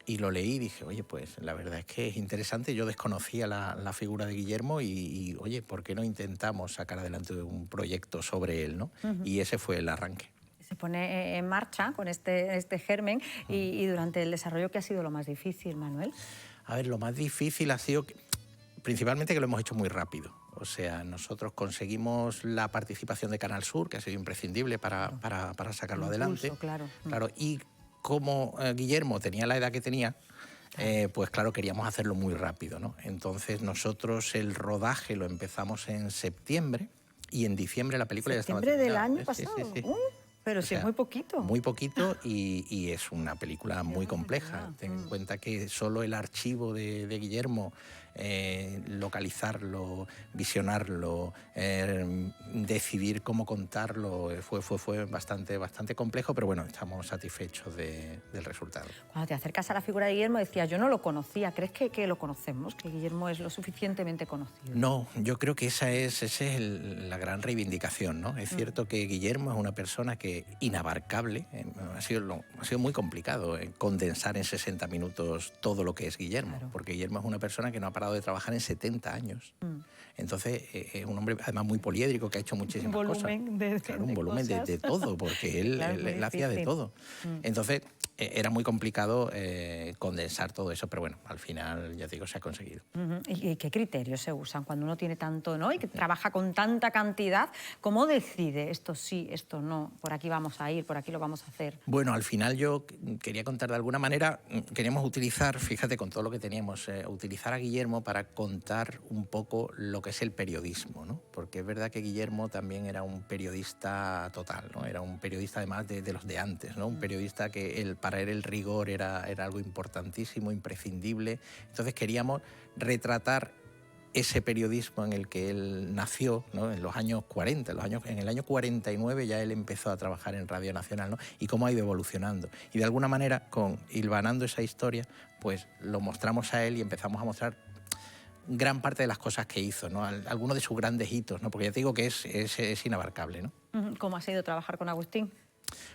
y lo leí y dije, oye, pues la verdad es que es interesante, yo desconocía la figura de Guillermo y oye, ¿por qué no intentamos sacar adelante un proyecto sobre él, ¿no? Y ese fue el arranque. Se pone en marcha con este germen y durante el desarrollo, ¿qué ha sido lo más difícil, Manuel? A ver, lo más difícil ha sido principalmente que lo hemos hecho muy rápido. O sea, nosotros conseguimos la participación de Canal Sur, que ha sido imprescindible para sacarlo adelante. Claro. Claro, y como Guillermo tenía la edad que tenía, pues claro, queríamos hacerlo muy rápido, ¿no? Entonces nosotros el rodaje lo empezamos en septiembre y en diciembre la película ya estaba terminada. ¿Septiembre del año pasado? Sí. Pero sí, es muy poquito. Muy poquito y es una película muy compleja. Ten en cuenta que solo el archivo de Guillermo, localizarlo, visionarlo, decidir cómo contarlo, fue bastante complejo, pero bueno, estamos satisfechos del resultado. Cuando te acercas a la figura de Guillermo decías, yo no lo conocía, ¿crees que lo conocemos, que Guillermo es lo suficientemente conocido? No, yo creo que esa es la gran reivindicación, ¿no? Es cierto que Guillermo es una persona que inabarcable, ha sido muy complicado condensar en 60 minutos todo lo que es Guillermo, porque Guillermo es una persona que no ha parado de trabajar en 70 años. Entonces, es un hombre además muy poliédrico, que ha hecho muchísimas cosas. Un volumen de todo, porque él hacía de todo. Entonces, era muy complicado condensar todo eso, pero bueno, al final, ya te digo, se ha conseguido. ¿Y qué criterios se usan cuando uno tiene tanto, ¿no?, y que trabaja con tanta cantidad? ¿Cómo decide esto sí, esto no, por aquí vamos a ir, por aquí lo vamos a hacer? Bueno, al final yo quería contar de alguna manera, queríamos utilizar, fíjate, con todo lo que teníamos, utilizar a Guillermo para contar un poco lo que es el periodismo, ¿no? Porque es verdad que Guillermo también era un periodista total, ¿no? Era un periodista además de los de antes, ¿no? Un periodista que para él el rigor era algo importantísimo, imprescindible. Entonces queríamos retratar ese periodismo en el que él nació, ¿no?, en los años 40, en el año 49 ya él empezó a trabajar en Radio Nacional, ¿no?, y cómo ha ido evolucionando. Y de alguna manera, hilvanando esa historia, pues lo mostramos a él y empezamos a mostrar gran parte de las cosas que hizo, ¿no?, algunos de sus grandes hitos, ¿no?, porque ya te digo que es inabarcable, ¿no? ¿Cómo ha sido trabajar con Agustín?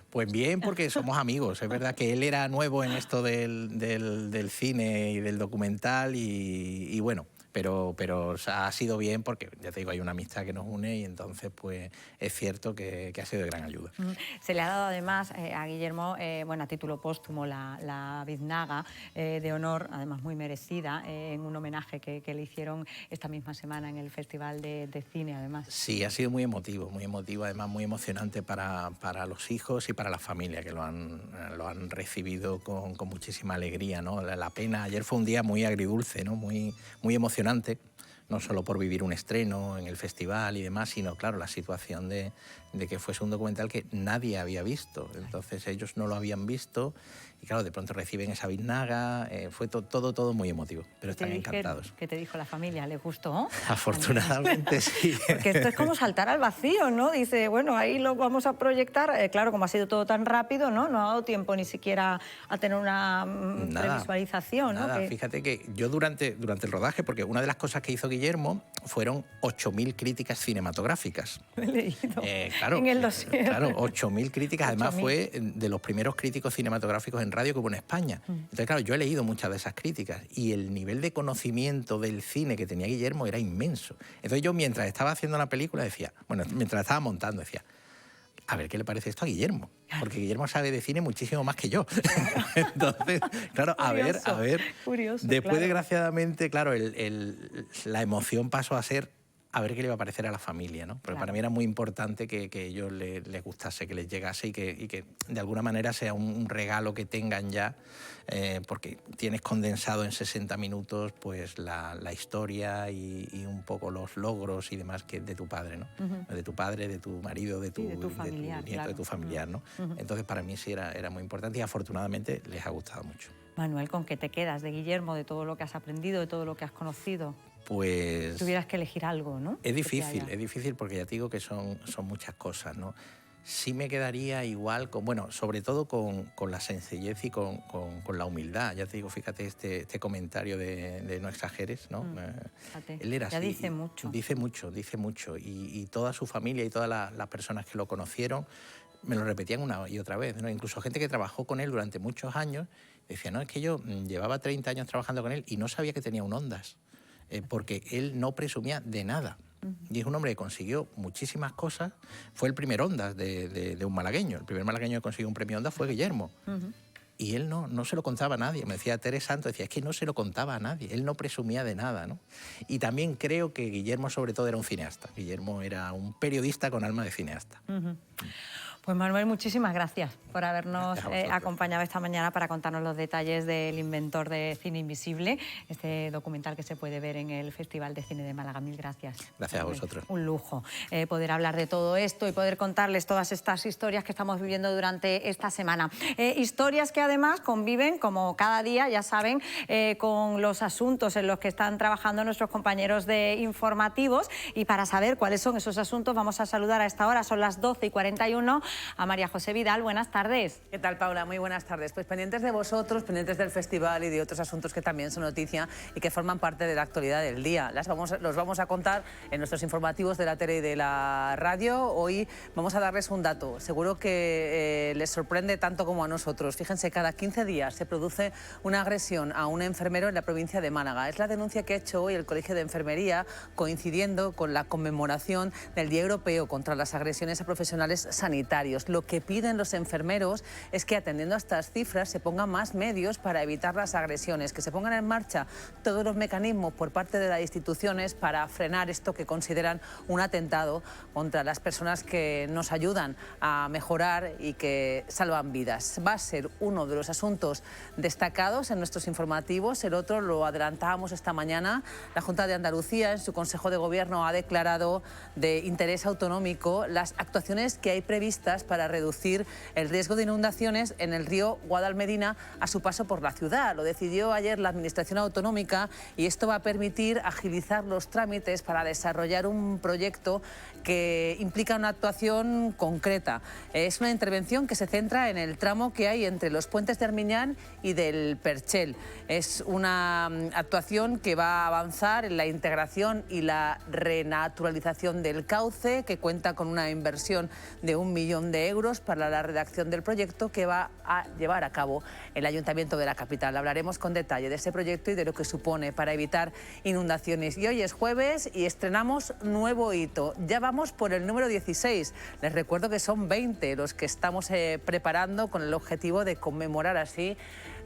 Pues bien, porque somos amigos. Es verdad que él era nuevo en esto del cine y del documental y bueno, pero ha sido bien porque, ya te digo, hay una amistad que nos une y entonces pues es cierto que ha sido de gran ayuda. Se le ha dado además a Guillermo, bueno, a título póstumo, la biznaga de honor, además muy merecida, en un homenaje que le hicieron esta misma semana en el Festival de Cine, además. Sí, ha sido muy emotivo, además muy emocionante para los hijos y para la familia, que lo han recibido con muchísima alegría, ¿no? La pena, ayer fue un día muy agridulce, ¿no? Muy emocionante, no solo por vivir un estreno en el festival y demás, sino, claro, la situación de que fuese un documental que nadie había visto. Entonces ellos no lo habían visto y, claro, de pronto reciben esa biznaga. Fue todo muy emotivo, pero están encantados. ¿Qué te dijo la familia? ¿Les gustó? Afortunadamente sí. Porque esto es como saltar al vacío, ¿no? Dice, bueno, ahí lo vamos a proyectar. Claro, como ha sido todo tan rápido, ¿no? No ha dado tiempo ni siquiera a tener una previsualización, ¿no? Nada, fíjate que yo durante el rodaje, porque una de las cosas que hizo Guillermo fueron 8.000 críticas cinematográficas. Lo he leído claro, en el dossier. Claro, 8.000 críticas. Además 8.000. fue de los primeros críticos cinematográficos en radio que hubo en España. Entonces, claro, yo he leído muchas de esas críticas y el nivel de conocimiento del cine que tenía Guillermo era inmenso. Entonces yo, mientras estaba haciendo la película, decía, bueno, mientras la estaba montando, decía, a ver qué le parece esto a Guillermo, porque Guillermo sabe de cine muchísimo más que yo. Entonces, claro, curioso, a ver. Curioso, después, desgraciadamente, claro, la emoción pasó a ser a ver qué le iba a parecer a la familia, ¿no? Porque para mí era muy importante que a ellos les gustase, que les llegase y que de alguna manera sea un regalo que tengan ya, porque tienes condensado en 60 minutos pues la historia y un poco los logros y demás que de tu padre, ¿no? De tu padre, de tu marido, de tu nieto, de tu familiar, ¿no? Entonces para mí sí era muy importante y afortunadamente les ha gustado mucho. Manuel, ¿con qué te quedas de Guillermo, de todo lo que has aprendido, de todo lo que has conocido? Pues... Tuvieras que elegir algo, ¿no? Es difícil porque ya te digo que son muchas cosas, ¿no? Sí me quedaría igual, sobre todo con la sencillez y con la humildad. Ya te digo, fíjate este comentario de no exageres, ¿no? Él era ya así. dice mucho. Dice mucho. Y toda su familia y todas las personas que lo conocieron me lo repetían una y otra vez, ¿no? Incluso gente que trabajó con él durante muchos años decía, no, es que yo llevaba 30 años trabajando con él y no sabía que tenía un Ondas. Porque él no presumía de nada. Y es un hombre que consiguió muchísimas cosas. Fue el primer Ondas de un malagueño. El primer malagueño que consiguió un premio Ondas fue Guillermo. Y él no se lo contaba a nadie. Me decía Teresa Santos, decía, es que no se lo contaba a nadie. Él no presumía de nada, ¿no? Y también creo que Guillermo sobre todo era un cineasta. Guillermo era un periodista con alma de cineasta. Pues Manuel, muchísimas gracias por habernos acompañado esta mañana para contarnos los detalles del inventor de Cine Invisible, este documental que se puede ver en el Festival de Cine de Málaga. Mil gracias. Gracias a vosotros. Un lujo poder hablar de todo esto y poder contarles todas estas historias que estamos viviendo durante esta semana. Historias que además conviven, como cada día, ya saben, con los asuntos en los que están trabajando nuestros compañeros de informativos. Y para saber cuáles son esos asuntos, vamos a saludar a esta hora, son las 12:41, a María José Vidal. Buenas tardes. ¿Qué tal, Paula? Muy buenas tardes. Pues pendientes de vosotros, pendientes del festival y de otros asuntos que también son noticia y que forman parte de la actualidad del día. Los vamos a contar en nuestros informativos de la tele y de la radio. Hoy vamos a darles un dato. Seguro que les sorprende tanto como a nosotros. Fíjense, cada 15 días se produce una agresión a un enfermero en la provincia de Málaga. Es la denuncia que ha hecho hoy el Colegio de Enfermería, coincidiendo con la conmemoración del Día Europeo contra las agresiones a profesionales sanitarios. Lo que piden los enfermeros es que, atendiendo a estas cifras, se pongan más medios para evitar las agresiones, que se pongan en marcha todos los mecanismos por parte de las instituciones para frenar esto que consideran un atentado contra las personas que nos ayudan a mejorar y que salvan vidas. Va a ser uno de los asuntos destacados en nuestros informativos. El otro lo adelantábamos esta mañana. La Junta de Andalucía, en su Consejo de Gobierno, ha declarado de interés autonómico las actuaciones que hay previstas para reducir el riesgo de inundaciones en el río Guadalmedina a su paso por la ciudad. Lo decidió ayer la Administración Autonómica y esto va a permitir agilizar los trámites para desarrollar un proyecto que implica una actuación concreta. Es una intervención que se centra en el tramo que hay entre los puentes de Armiñán y del Perchel. Es una actuación que va a avanzar en la integración y la renaturalización del cauce, que cuenta con una inversión de 1 millón €1 para la redacción del proyecto que va a llevar a cabo el Ayuntamiento de la capital. Hablaremos con detalle de ese proyecto y de lo que supone para evitar inundaciones. Y hoy es jueves y estrenamos nuevo hito. Ya vamos por el número 16. Les recuerdo que son 20 los que estamos preparando con el objetivo de conmemorar así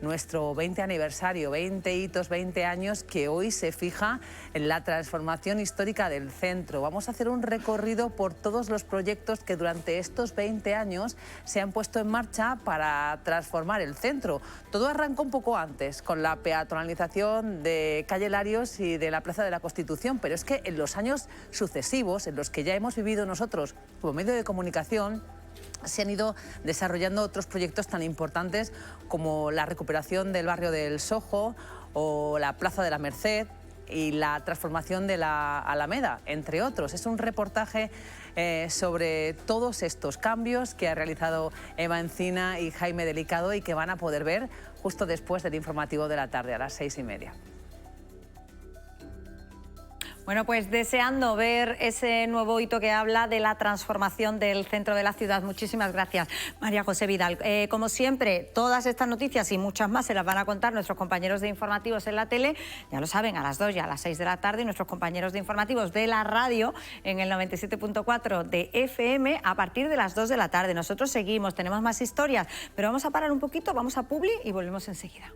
nuestro 20 aniversario, 20 hitos, 20 años que hoy se fija en la transformación histórica del centro. Vamos a hacer un recorrido por todos los proyectos que durante estos 20 años se han puesto en marcha para transformar el centro. Todo arrancó un poco antes con la peatonalización de calle Larios y de la Plaza de la Constitución, pero es que en los años sucesivos, en los que ya hemos vivido nosotros como medio de comunicación, se han ido desarrollando otros proyectos tan importantes como la recuperación del barrio del Soho o la Plaza de la Merced y la transformación de la Alameda, entre otros. Es un reportaje sobre todos estos cambios que ha realizado Eva Encina y Jaime Delicado y que van a poder ver justo después del informativo de la tarde a las 6:30. Bueno, pues deseando ver ese nuevo hito que habla de la transformación del centro de la ciudad. Muchísimas gracias, María José Vidal. Como siempre, todas estas noticias y muchas más se las van a contar nuestros compañeros de informativos en la tele. Ya lo saben, a las 2 y a las 6 de la tarde, y nuestros compañeros de informativos de la radio en el 97.4 de FM a partir de las 2 de la tarde. Nosotros seguimos, tenemos más historias, pero vamos a parar un poquito, vamos a Publi y volvemos enseguida.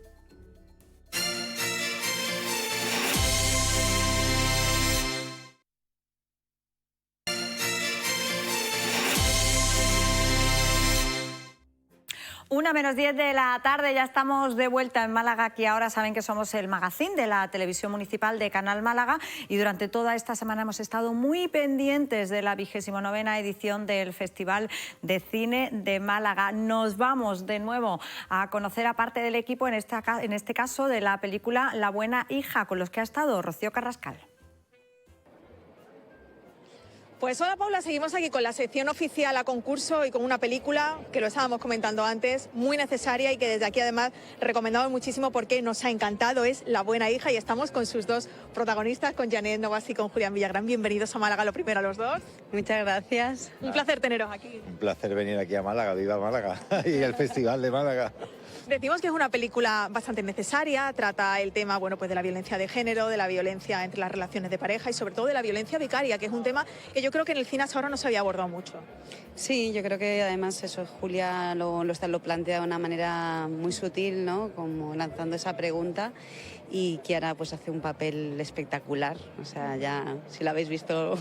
Una menos 10 de la tarde, ya estamos de vuelta en Málaga, aquí ahora saben que somos el magazín de la televisión municipal de Canal Málaga y durante toda esta semana hemos estado muy pendientes de la 29ª edición del Festival de Cine de Málaga. Nos vamos de nuevo a conocer a parte del equipo, en este caso de la película La buena hija, con los que ha estado Rocío Carrascal. Pues hola Paula, seguimos aquí con la sección oficial a concurso y con una película que lo estábamos comentando antes, muy necesaria y que desde aquí además recomendamos muchísimo porque nos ha encantado, es La buena hija y estamos con sus dos protagonistas, con Janet Novas y con Julián Villagrán. Bienvenidos a Málaga, lo primero a los dos. Muchas gracias. Un placer teneros aquí. Un placer venir aquí a Málaga, viva Málaga y el Festival de Málaga. Decimos que es una película bastante necesaria, trata el tema pues de la violencia de género, de la violencia entre las relaciones de pareja y sobre todo de la violencia vicaria, que es un tema que yo creo que en el cine hasta ahora no se había abordado mucho. Sí, yo creo que además eso Julia lo plantea de una manera muy sutil, ¿no? Como lanzando esa pregunta, y Kiara pues hace un papel espectacular, o sea, ya si la habéis visto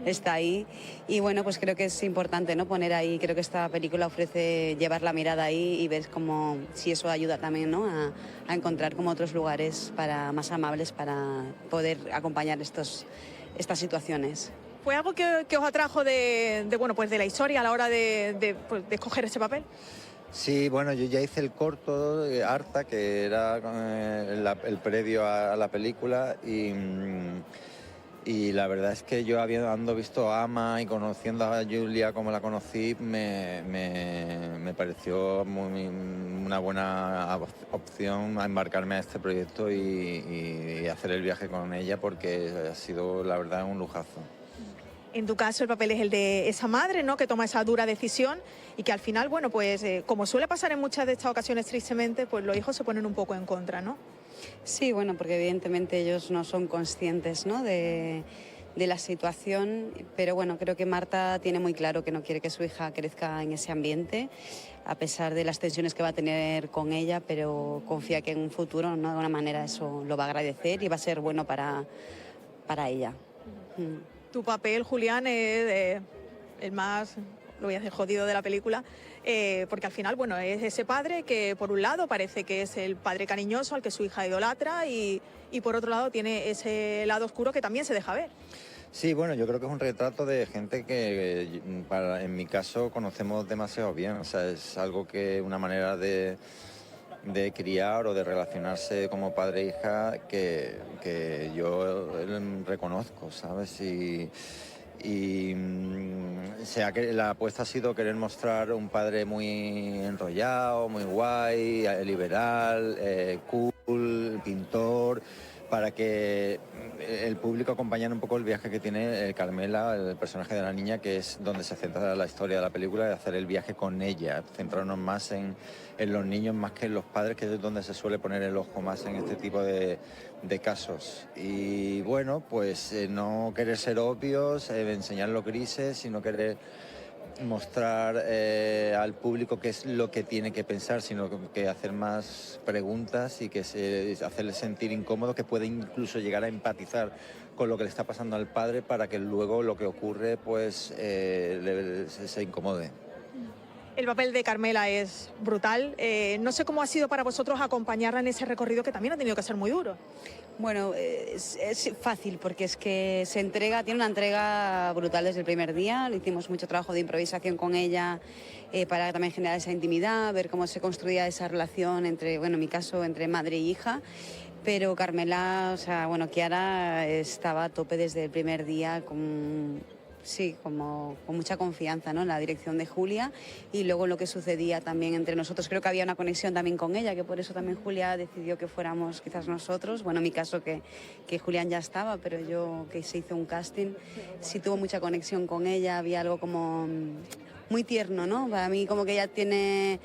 está ahí y bueno, pues creo que es importante, ¿no? Poner ahí, creo que esta película ofrece llevar la mirada ahí y ver como si eso ayuda también, ¿no? a encontrar como otros lugares más amables para poder acompañar estas situaciones. ¿Fue algo que os atrajo de la historia a la hora de escoger ese papel? Sí, bueno, yo ya hice el corto Arta, que era el previo a la película y la verdad es que yo habiendo visto Ama y conociendo a Julia como la conocí, me pareció una buena opción a embarcarme a este proyecto y hacer el viaje con ella porque ha sido, la verdad, un lujazo. En tu caso el papel es el de esa madre, ¿no? Que toma esa dura decisión y que al final, bueno, pues como suele pasar en muchas de estas ocasiones tristemente, pues los hijos se ponen un poco en contra, ¿no? Sí, bueno, porque evidentemente ellos no son conscientes, ¿no? de la situación, pero bueno, creo que Marta tiene muy claro que no quiere que su hija crezca en ese ambiente, a pesar de las tensiones que va a tener con ella, pero confía que en un futuro, ¿no? De alguna manera eso lo va a agradecer y va a ser bueno para ella. Tu papel, Julián, es el más, lo voy a decir, jodido de la película, porque al final, bueno, es ese padre que por un lado parece que es el padre cariñoso al que su hija idolatra y por otro lado tiene ese lado oscuro que también se deja ver. Sí, bueno, yo creo que es un retrato de gente que en mi caso conocemos demasiado bien, o sea, es algo que una manera de criar o de relacionarse como padre e hija que yo reconozco, ¿sabes? La apuesta ha sido querer mostrar un padre muy enrollado, muy guay, liberal, cool, pintor, para que el público acompañara un poco el viaje que tiene Carmela, el personaje de la niña, que es donde se centra la historia de la película, de hacer el viaje con ella, centrarnos más en los niños más que en los padres, que es donde se suele poner el ojo más en este tipo de casos. Y bueno, pues no querer ser obvios, enseñar los grises, sino querer mostrar al público qué es lo que tiene que pensar, sino que hacer más preguntas y que hacerle sentir incómodo, que puede incluso llegar a empatizar con lo que le está pasando al padre para que luego lo que ocurre pues se incomode. El papel de Carmela es brutal. No sé cómo ha sido para vosotros acompañarla en ese recorrido que también ha tenido que ser muy duro. Bueno, es fácil porque es que tiene una entrega brutal desde el primer día. Le hicimos mucho trabajo de improvisación con ella para también generar esa intimidad, ver cómo se construía esa relación entre, bueno, en mi caso, entre madre e hija. Pero Carmela, o sea, bueno, Chiara estaba a tope desde el primer día como con mucha confianza, ¿no?, en la dirección de Julia, y luego lo que sucedía también entre nosotros. Creo que había una conexión también con ella, que por eso también Julia decidió que fuéramos quizás nosotros. Bueno, en mi caso que Julián ya estaba, pero yo que se hizo un casting, sí tuvo mucha conexión con ella, había algo como muy tierno, ¿no? Para mí como que ella tiene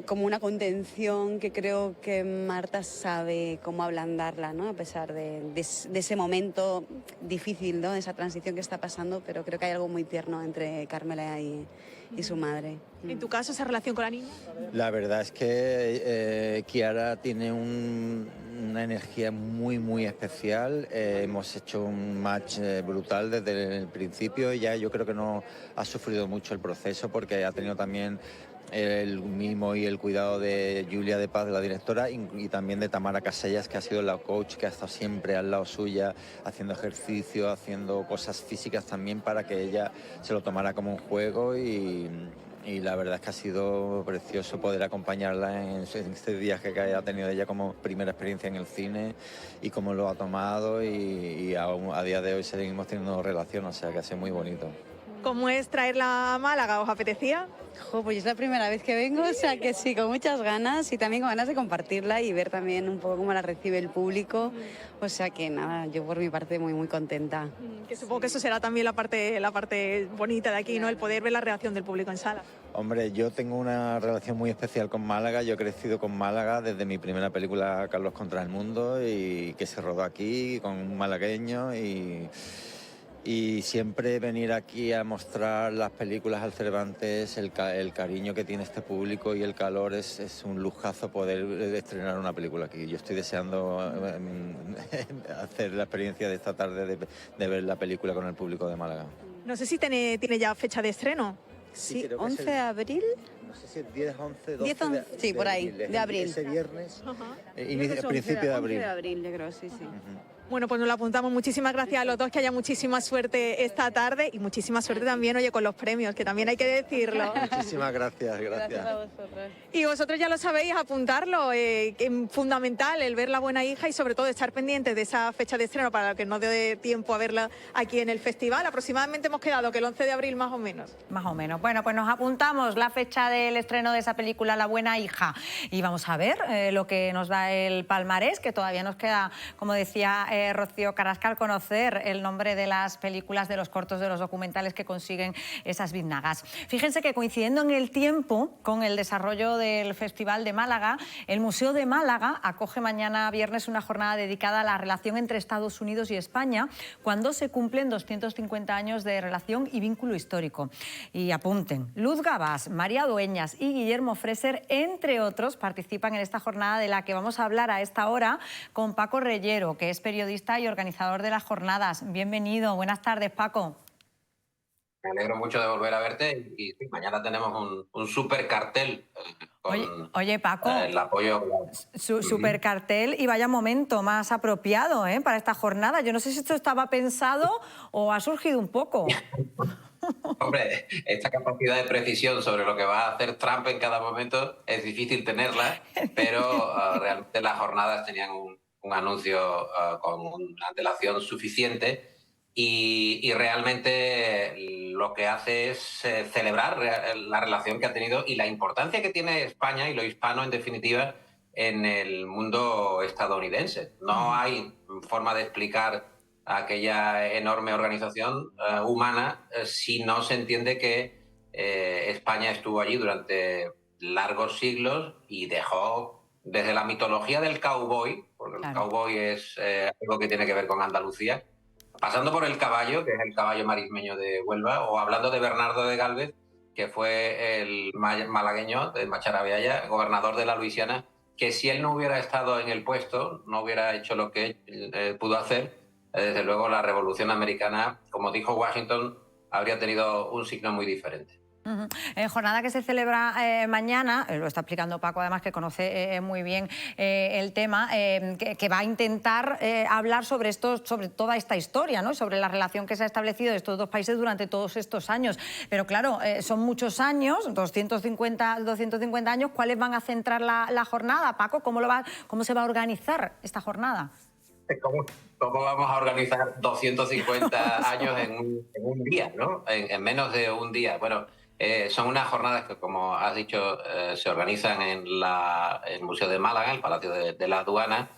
como una contención que creo que Marta sabe cómo ablandarla, ¿no?, a pesar de ese momento difícil, ¿no?, de esa transición que está pasando, pero creo que hay algo muy tierno entre Carmela y su madre. ¿En tu caso esa relación con la niña? La verdad es que Chiara tiene una energía muy, muy especial. Hemos hecho un match brutal desde el principio. Ella yo creo que no ha sufrido mucho el proceso porque ha tenido también el mimo y el cuidado de Julia de Paz, la directora, y también de Tamara Casellas, que ha sido la coach, que ha estado siempre al lado suya, haciendo ejercicio, haciendo cosas físicas también para que ella se lo tomara como un juego, y la verdad es que ha sido precioso poder acompañarla en este viaje que ha tenido ella como primera experiencia en el cine y cómo lo ha tomado, y a día de hoy seguimos teniendo relación, o sea que ha sido muy bonito. ¿Cómo es traerla a Málaga? ¿Os apetecía? Pues es la primera vez que vengo, o sea que sí, con muchas ganas y también con ganas de compartirla y ver también un poco cómo la recibe el público. O sea que nada, yo por mi parte muy, muy contenta. Que supongo que eso será también la parte bonita de aquí, ¿no?, el poder ver la reacción del público en sala. Hombre, yo tengo una relación muy especial con Málaga. Yo he crecido con Málaga desde mi primera película, Carlos contra el mundo, y que se rodó aquí con un malagueño, y siempre venir aquí a mostrar las películas al Cervantes, el cariño que tiene este público y el calor, es un lujazo poder estrenar una película aquí. Yo estoy deseando hacer la experiencia de esta tarde de ver la película con el público de Málaga. No sé si tiene ya fecha de estreno. Sí, 11 de abril. No sé si es 10, 11, 12 10, 11, sí, por ahí, de abril. Ese viernes, principio de abril. 11 de abril, yo creo, sí. Bueno, pues nos lo apuntamos. Muchísimas gracias a los dos, que haya muchísima suerte esta tarde y muchísima suerte también, oye, con los premios, que también hay que decirlo. Muchísimas gracias. Gracias a vosotros. Y vosotros ya lo sabéis, apuntarlo, que es fundamental el ver La buena hija y sobre todo estar pendientes de esa fecha de estreno para que no dé tiempo a verla aquí en el festival. Aproximadamente hemos quedado que el 11 de abril más o menos. Más o menos. Bueno, pues nos apuntamos la fecha del estreno de esa película, La buena hija, y vamos a ver lo que nos da el palmarés, que todavía nos queda, como decía Rocío Carrascal, conocer el nombre de las películas, de los cortos, de los documentales que consiguen esas biznagas. Fíjense que coincidiendo en el tiempo con el desarrollo del Festival de Málaga, el Museo de Málaga acoge mañana viernes una jornada dedicada a la relación entre Estados Unidos y España, cuando se cumplen 250 años de relación y vínculo histórico. Y apunten, Luz Gabás, María Dueñas y Guillermo Freser, entre otros, participan en esta jornada de la que vamos a hablar a esta hora con Paco Reyero, que es periodista y organizador de las jornadas. Bienvenido, buenas tardes, Paco. Me alegro mucho de volver a verte y mañana tenemos un súper cartel con oye, Paco, el apoyo. Súper cartel, y vaya momento más apropiado para esta jornada. Yo no sé si esto estaba pensado o ha surgido un poco. Hombre, esta capacidad de precisión sobre lo que va a hacer Trump en cada momento es difícil tenerla, pero realmente las jornadas tenían un anuncio con una antelación suficiente y realmente lo que hace es celebrar la relación que ha tenido y la importancia que tiene España y lo hispano, en definitiva, en el mundo estadounidense. No hay forma de explicar aquella enorme organización humana si no se entiende que España estuvo allí durante largos siglos y dejó desde la mitología del cowboy, porque el cowboy es algo que tiene que ver con Andalucía, pasando por el caballo, que es el caballo marismeño de Huelva, o hablando de Bernardo de Gálvez, que fue el malagueño de Macharabiaya, gobernador de la Luisiana, que si él no hubiera estado en el puesto, no hubiera hecho lo que pudo hacer, desde luego la Revolución Americana, como dijo Washington, habría tenido un signo muy diferente. Jornada que se celebra mañana, lo está explicando Paco, además que conoce muy bien el tema, que va a intentar hablar sobre toda esta historia, ¿no? Sobre la relación que se ha establecido de estos dos países durante todos estos años. Pero claro, son muchos años, 250 años. ¿Cuáles van a centrar la jornada, Paco? ¿Cómo se va a organizar esta jornada? ¿Cómo vamos a organizar 250 años en un día, ¿no? En menos de un día. Bueno, son unas jornadas que, como has dicho, se organizan en el Museo de Málaga, el Palacio de la Aduana.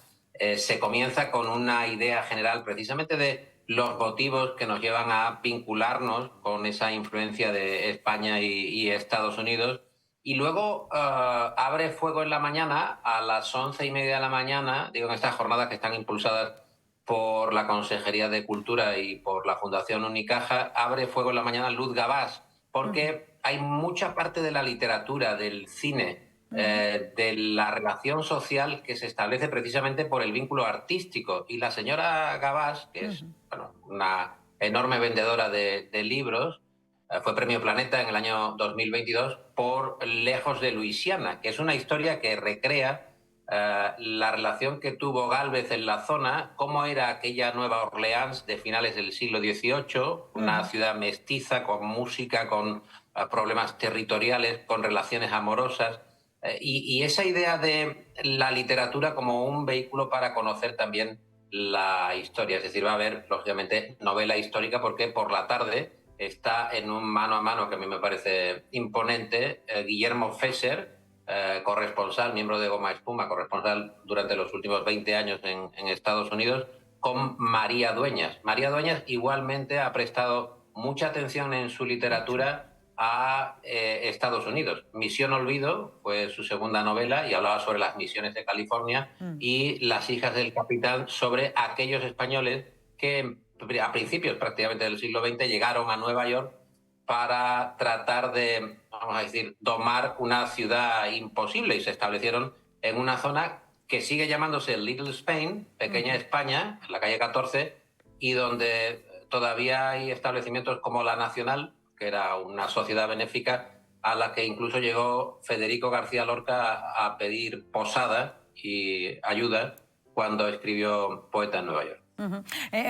Se comienza con una idea general precisamente de los motivos que nos llevan a vincularnos con esa influencia de España y Estados Unidos. Y luego abre fuego en la mañana, a las 11:30 de la mañana, digo, en estas jornadas que están impulsadas por la Consejería de Cultura y por la Fundación Unicaja, abre fuego en la mañana Luz Gabás, porque hay mucha parte de la literatura, del cine, de la relación social que se establece precisamente por el vínculo artístico. Y la señora Gabás, que es una enorme vendedora de libros, fue Premio Planeta en el año 2022 por Lejos de Luisiana, que es una historia que recrea la relación que tuvo Gálvez en la zona, cómo era aquella Nueva Orleans de finales del siglo XVIII, una ciudad mestiza, con música, con problemas territoriales, con relaciones amorosas, y esa idea de la literatura como un vehículo para conocer también la historia. Es decir, va a haber, lógicamente, novela histórica, porque por la tarde está en un mano a mano que a mí me parece imponente, Guillermo Fesser, corresponsal, miembro de Goma Espuma, corresponsal durante los últimos 20 años en Estados Unidos, con María Dueñas. María Dueñas igualmente ha prestado mucha atención en su literatura a Estados Unidos. Misión Olvido fue su segunda novela y hablaba sobre las misiones de California, y Las hijas del capitán, sobre aquellos españoles que a principios prácticamente del siglo XX llegaron a Nueva York para tratar de, vamos a decir, domar una ciudad imposible, y se establecieron en una zona que sigue llamándose Little Spain, Pequeña España, en la calle 14, y donde todavía hay establecimientos como La Nacional, que era una sociedad benéfica a la que incluso llegó Federico García Lorca a pedir posada y ayuda cuando escribió Poeta en Nueva York.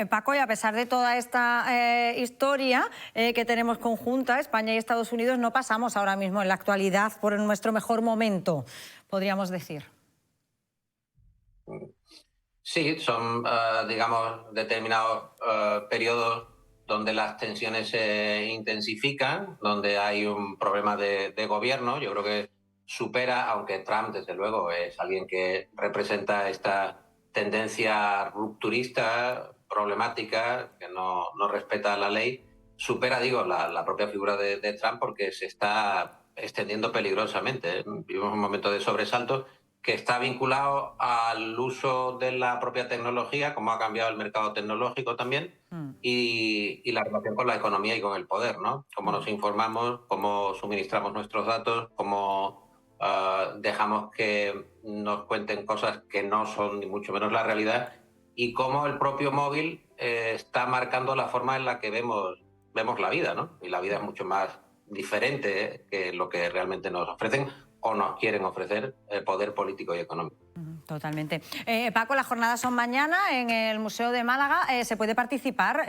Paco, y a pesar de toda esta historia que tenemos conjunta, España y Estados Unidos, no pasamos ahora mismo en la actualidad por nuestro mejor momento, podríamos decir. Sí, son, digamos, determinados periodos donde las tensiones se intensifican, donde hay un problema de gobierno. Yo creo que supera, aunque Trump, desde luego, es alguien que representa esta tendencia rupturista, problemática, que no respeta la ley, supera, digo, la propia figura de Trump, porque se está extendiendo peligrosamente. Vivimos un momento de sobresalto que está vinculado al uso de la propia tecnología, cómo ha cambiado el mercado tecnológico también, y la relación con la economía y con el poder, ¿no? Cómo nos informamos, cómo suministramos nuestros datos, cómo dejamos que nos cuenten cosas que no son ni mucho menos la realidad, y cómo el propio móvil está marcando la forma en la que vemos la vida, ¿no? Y la vida es mucho más diferente que lo que realmente nos ofrecen o nos quieren ofrecer el poder político y económico. Totalmente. Paco, las jornadas son mañana en el Museo de Málaga. ¿Se puede participar?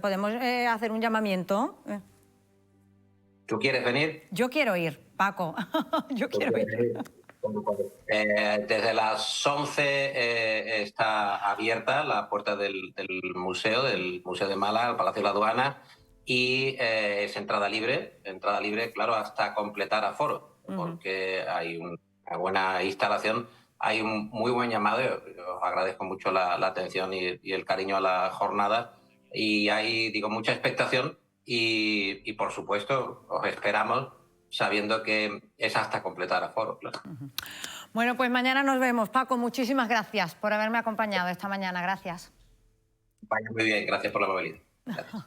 ¿Podemos hacer un llamamiento? ¿Tú quieres venir? Yo quiero ir, Paco. Yo quiero ir. Desde las 11 está abierta la puerta del Museo de Málaga, el Palacio de la Aduana, y es entrada libre, claro, hasta completar aforo, porque hay una buena instalación hay un muy buen llamado. Yo os agradezco mucho la atención y el cariño a la jornada. Y hay, digo, mucha expectación y por supuesto, os esperamos sabiendo que es hasta completar aforo, claro. Bueno, pues mañana nos vemos. Paco, muchísimas gracias por haberme acompañado esta mañana. Gracias. Vaya muy bien, gracias por la movilidad. Gracias.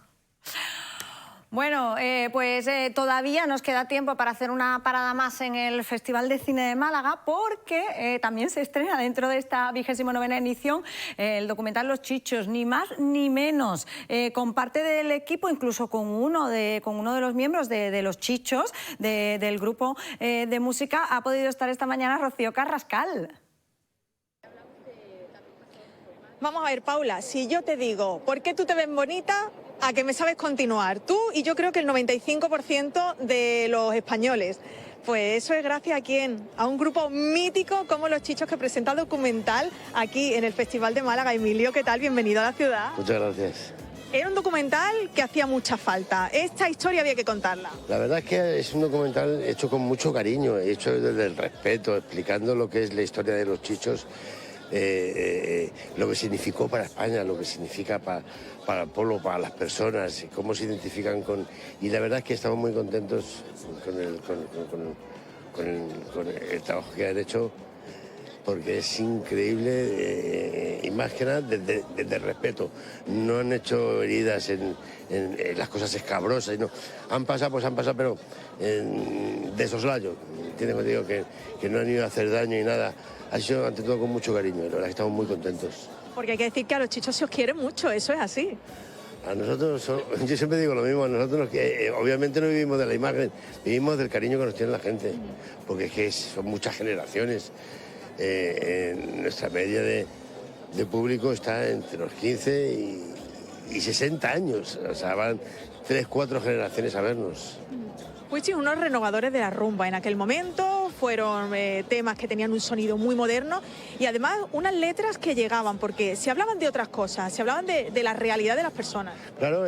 Bueno, pues todavía nos queda tiempo para hacer una parada más en el Festival de Cine de Málaga, porque también se estrena dentro de esta 29ª edición el documental Los Chichos, ni más ni menos, con parte del equipo, incluso con uno de los miembros de Los Chichos, del grupo de música. Ha podido estar esta mañana Rocío Carrascal. Vamos a ver, Paula, si yo te digo, ¿por qué tú te ves bonita? A que me sabes continuar. Tú y yo creo que el 95% de los españoles. Pues eso es gracias a quién, a un grupo mítico como Los Chichos, que presenta el documental aquí en el Festival de Málaga. Emilio, ¿qué tal? Bienvenido a la ciudad. Muchas gracias. Era un documental que hacía mucha falta. Esta historia había que contarla. La verdad es que es un documental hecho con mucho cariño, hecho desde el respeto, explicando lo que es la historia de Los Chichos, lo que significó para España, lo que significa para el pueblo, para las personas, cómo se identifican con... Y la verdad es que estamos muy contentos con el trabajo que han hecho, porque es increíble, y más que nada desde el respeto. No han hecho heridas en las cosas escabrosas, no. Han pasado, pero de soslayo. Entiendo que digo que no han ido a hacer daño y nada. Ha sido ante todo con mucho cariño, la verdad que estamos muy contentos. Porque hay que decir que a Los Chichos se os quiere mucho, eso es así. A nosotros, yo siempre digo lo mismo, a nosotros obviamente no vivimos de la imagen, vivimos del cariño que nos tiene la gente, porque es que son muchas generaciones. Nuestra media de público está entre los 15 y 60 años, o sea, van 3, 4 generaciones a vernos. Fuisteis unos renovadores de la rumba en aquel momento, fueron temas que tenían un sonido muy moderno y además unas letras que llegaban, porque se hablaban de otras cosas, se hablaban de la realidad de las personas. Claro,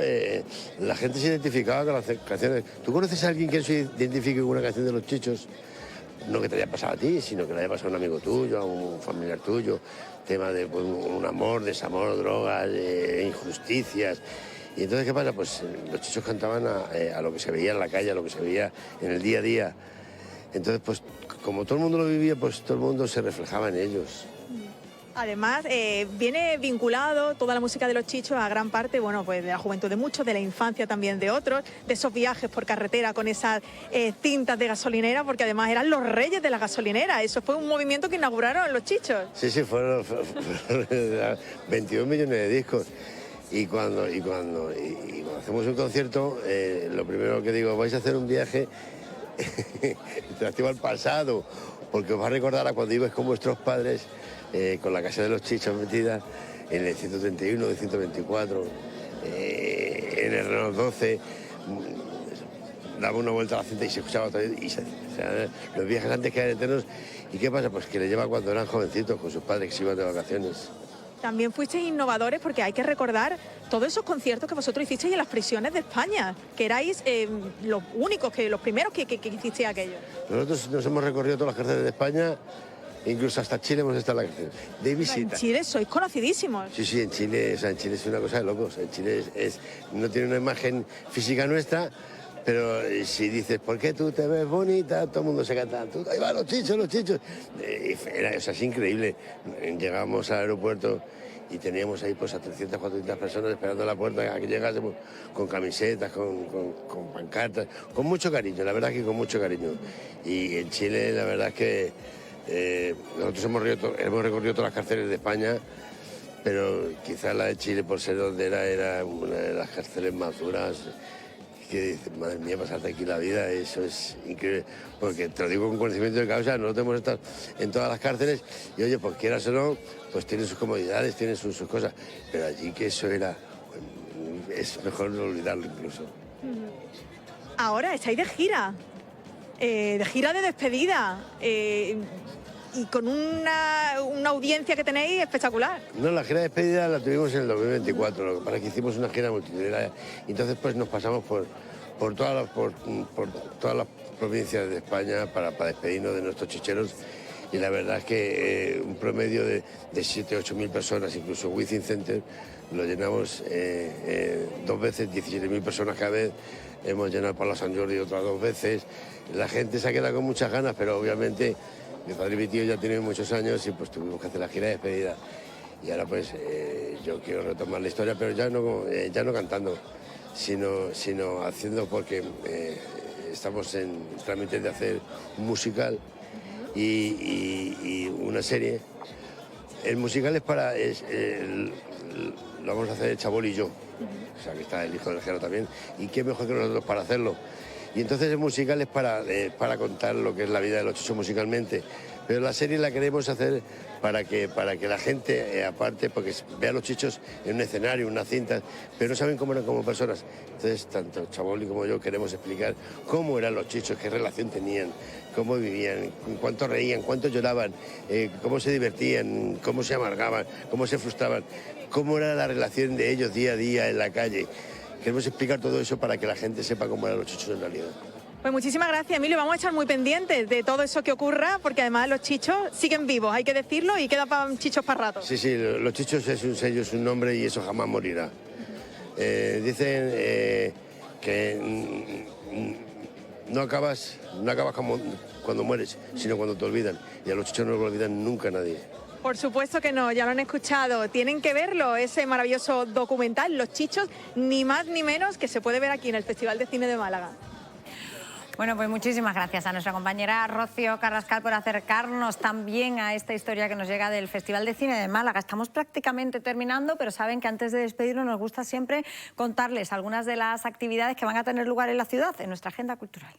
la gente se identificaba con las canciones. ¿Tú conoces a alguien que se identifique con una canción de Los Chichos? No que te haya pasado a ti, sino que le haya pasado a un amigo tuyo, a un familiar tuyo, tema de pues, un amor, desamor, drogas, injusticias. Y entonces, ¿qué pasa? Pues Los Chichos cantaban a lo que se veía en la calle, a lo que se veía en el día a día. Entonces, pues como todo el mundo lo vivía, pues todo el mundo se reflejaba en ellos. Además, viene vinculado toda la música de Los Chichos a gran parte, bueno, pues de la juventud de muchos, de la infancia también de otros, de esos viajes por carretera con esas cintas de gasolinera, porque además eran los reyes de la gasolinera. Eso fue un movimiento que inauguraron Los Chichos. Sí, fueron 22 millones de discos. Y cuando hacemos un concierto, lo primero que digo, vais a hacer un viaje interactivo al pasado, porque os va a recordar a cuando ibais con vuestros padres, con la casa de Los Chichos metida en el 131, el 124, en el Renault 12, daba una vuelta a la cinta y se escuchaba todo, o sea, los viajes antes que eran eternos. ¿Y qué pasa? Pues que le lleva cuando eran jovencitos con sus padres que se iban de vacaciones. También fuisteis innovadores porque hay que recordar todos esos conciertos que vosotros hicisteis en las prisiones de España, que erais los únicos, los primeros que hicisteis aquello. Nosotros nos hemos recorrido todas las cárceles de España, incluso hasta Chile hemos estado en la cárcel, de visita. En Chile sois conocidísimos. Sí, en Chile, en Chile es una cosa de locos. En Chile no tiene una imagen física nuestra, pero si dices, ¿por qué tú te ves bonita? Todo el mundo se canta, ahí va Los Chichos, Los Chichos. Es increíble. Llegamos al aeropuerto y teníamos ahí pues a 300, 400 personas esperando a la puerta a que llegásemos, con camisetas, con pancartas, con mucho cariño, la verdad que con mucho cariño. Y en Chile la verdad es que nosotros hemos recorrido todas las cárceles de España, pero quizás la de Chile, por ser donde era una de las cárceles más duras, que dices, madre mía, pasarte aquí la vida, eso es increíble. Porque te lo digo con conocimiento de causa, nosotros hemos estado en todas las cárceles y oye, pues quieras o no, pues tienen sus comodidades, tienen sus cosas, pero allí que eso era, es mejor no olvidarlo incluso. Ahora estáis de gira de despedida. Y con una audiencia que tenéis espectacular. No, la gira de despedida la tuvimos en el 2024, lo que pasa es que hicimos una gira multitudinaria y entonces pues nos pasamos por todas las provincias de España para despedirnos de nuestros chicheros y la verdad es que un promedio de 7.000 o 8.000 personas, incluso Within Center, lo llenamos 2 veces, 17.000 personas cada vez. Hemos llenado el Palau Sant Jordi otras 2 veces. La gente se ha quedado con muchas ganas, pero obviamente mi padre y mi tío ya tienen muchos años y pues tuvimos que hacer la gira de despedida. Y ahora pues yo quiero retomar la historia, pero ya no cantando, sino haciendo, porque estamos en trámite de hacer un musical y una serie. El musical es para... lo vamos a hacer el Chabol y yo, o sea que está el hijo del Jero también, y qué mejor que nosotros para hacerlo. Y entonces el musical es para contar lo que es la vida de los Chichos musicalmente, pero la serie la queremos hacer para que la gente, aparte, porque vea a los Chichos en un escenario, en una cinta, pero no saben cómo eran como personas. Entonces, tanto Chaboli como yo queremos explicar cómo eran los Chichos, qué relación tenían, cómo vivían, cuánto reían, cuánto lloraban, cómo se divertían, cómo se amargaban, cómo se frustraban, cómo era la relación de ellos día a día en la calle. Queremos explicar todo eso para que la gente sepa cómo eran los Chichos en realidad. Pues muchísimas gracias, Emilio. Vamos a estar muy pendientes de todo eso que ocurra, porque además los Chichos siguen vivos, hay que decirlo, y queda para Chichos para rato. Sí, los Chichos es un sello, es un nombre y eso jamás morirá. Dicen que no acabas como cuando mueres, sino cuando te olvidan. Y a los Chichos no lo olvidan nunca nadie. Por supuesto que no, ya lo han escuchado. Tienen que verlo, ese maravilloso documental, Los Chichos, ni más ni menos, que se puede ver aquí en el Festival de Cine de Málaga. Bueno, pues muchísimas gracias a nuestra compañera Rocío Carrascal por acercarnos también a esta historia que nos llega del Festival de Cine de Málaga. Estamos prácticamente terminando, pero saben que antes de despedirnos nos gusta siempre contarles algunas de las actividades que van a tener lugar en la ciudad, en nuestra agenda cultural.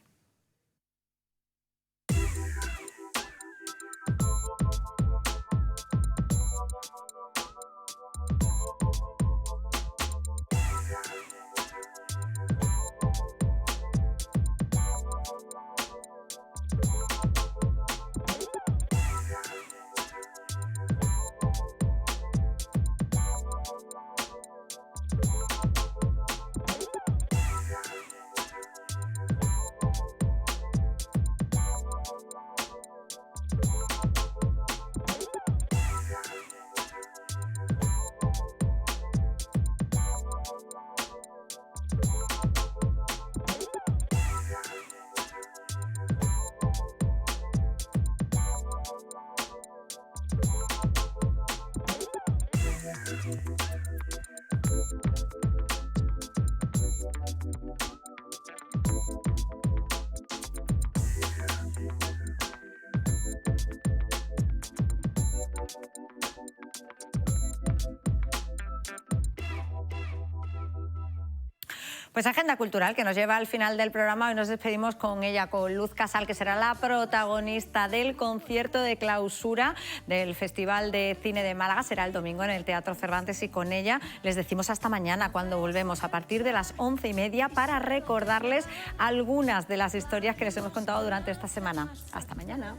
Pues agenda cultural que nos lleva al final del programa. Hoy nos despedimos con ella, con Luz Casal, que será la protagonista del concierto de clausura del Festival de Cine de Málaga. Será el domingo en el Teatro Cervantes y con ella les decimos hasta mañana, cuando volvemos a partir de las 11:30 para recordarles algunas de las historias que les hemos contado durante esta semana. Hasta mañana.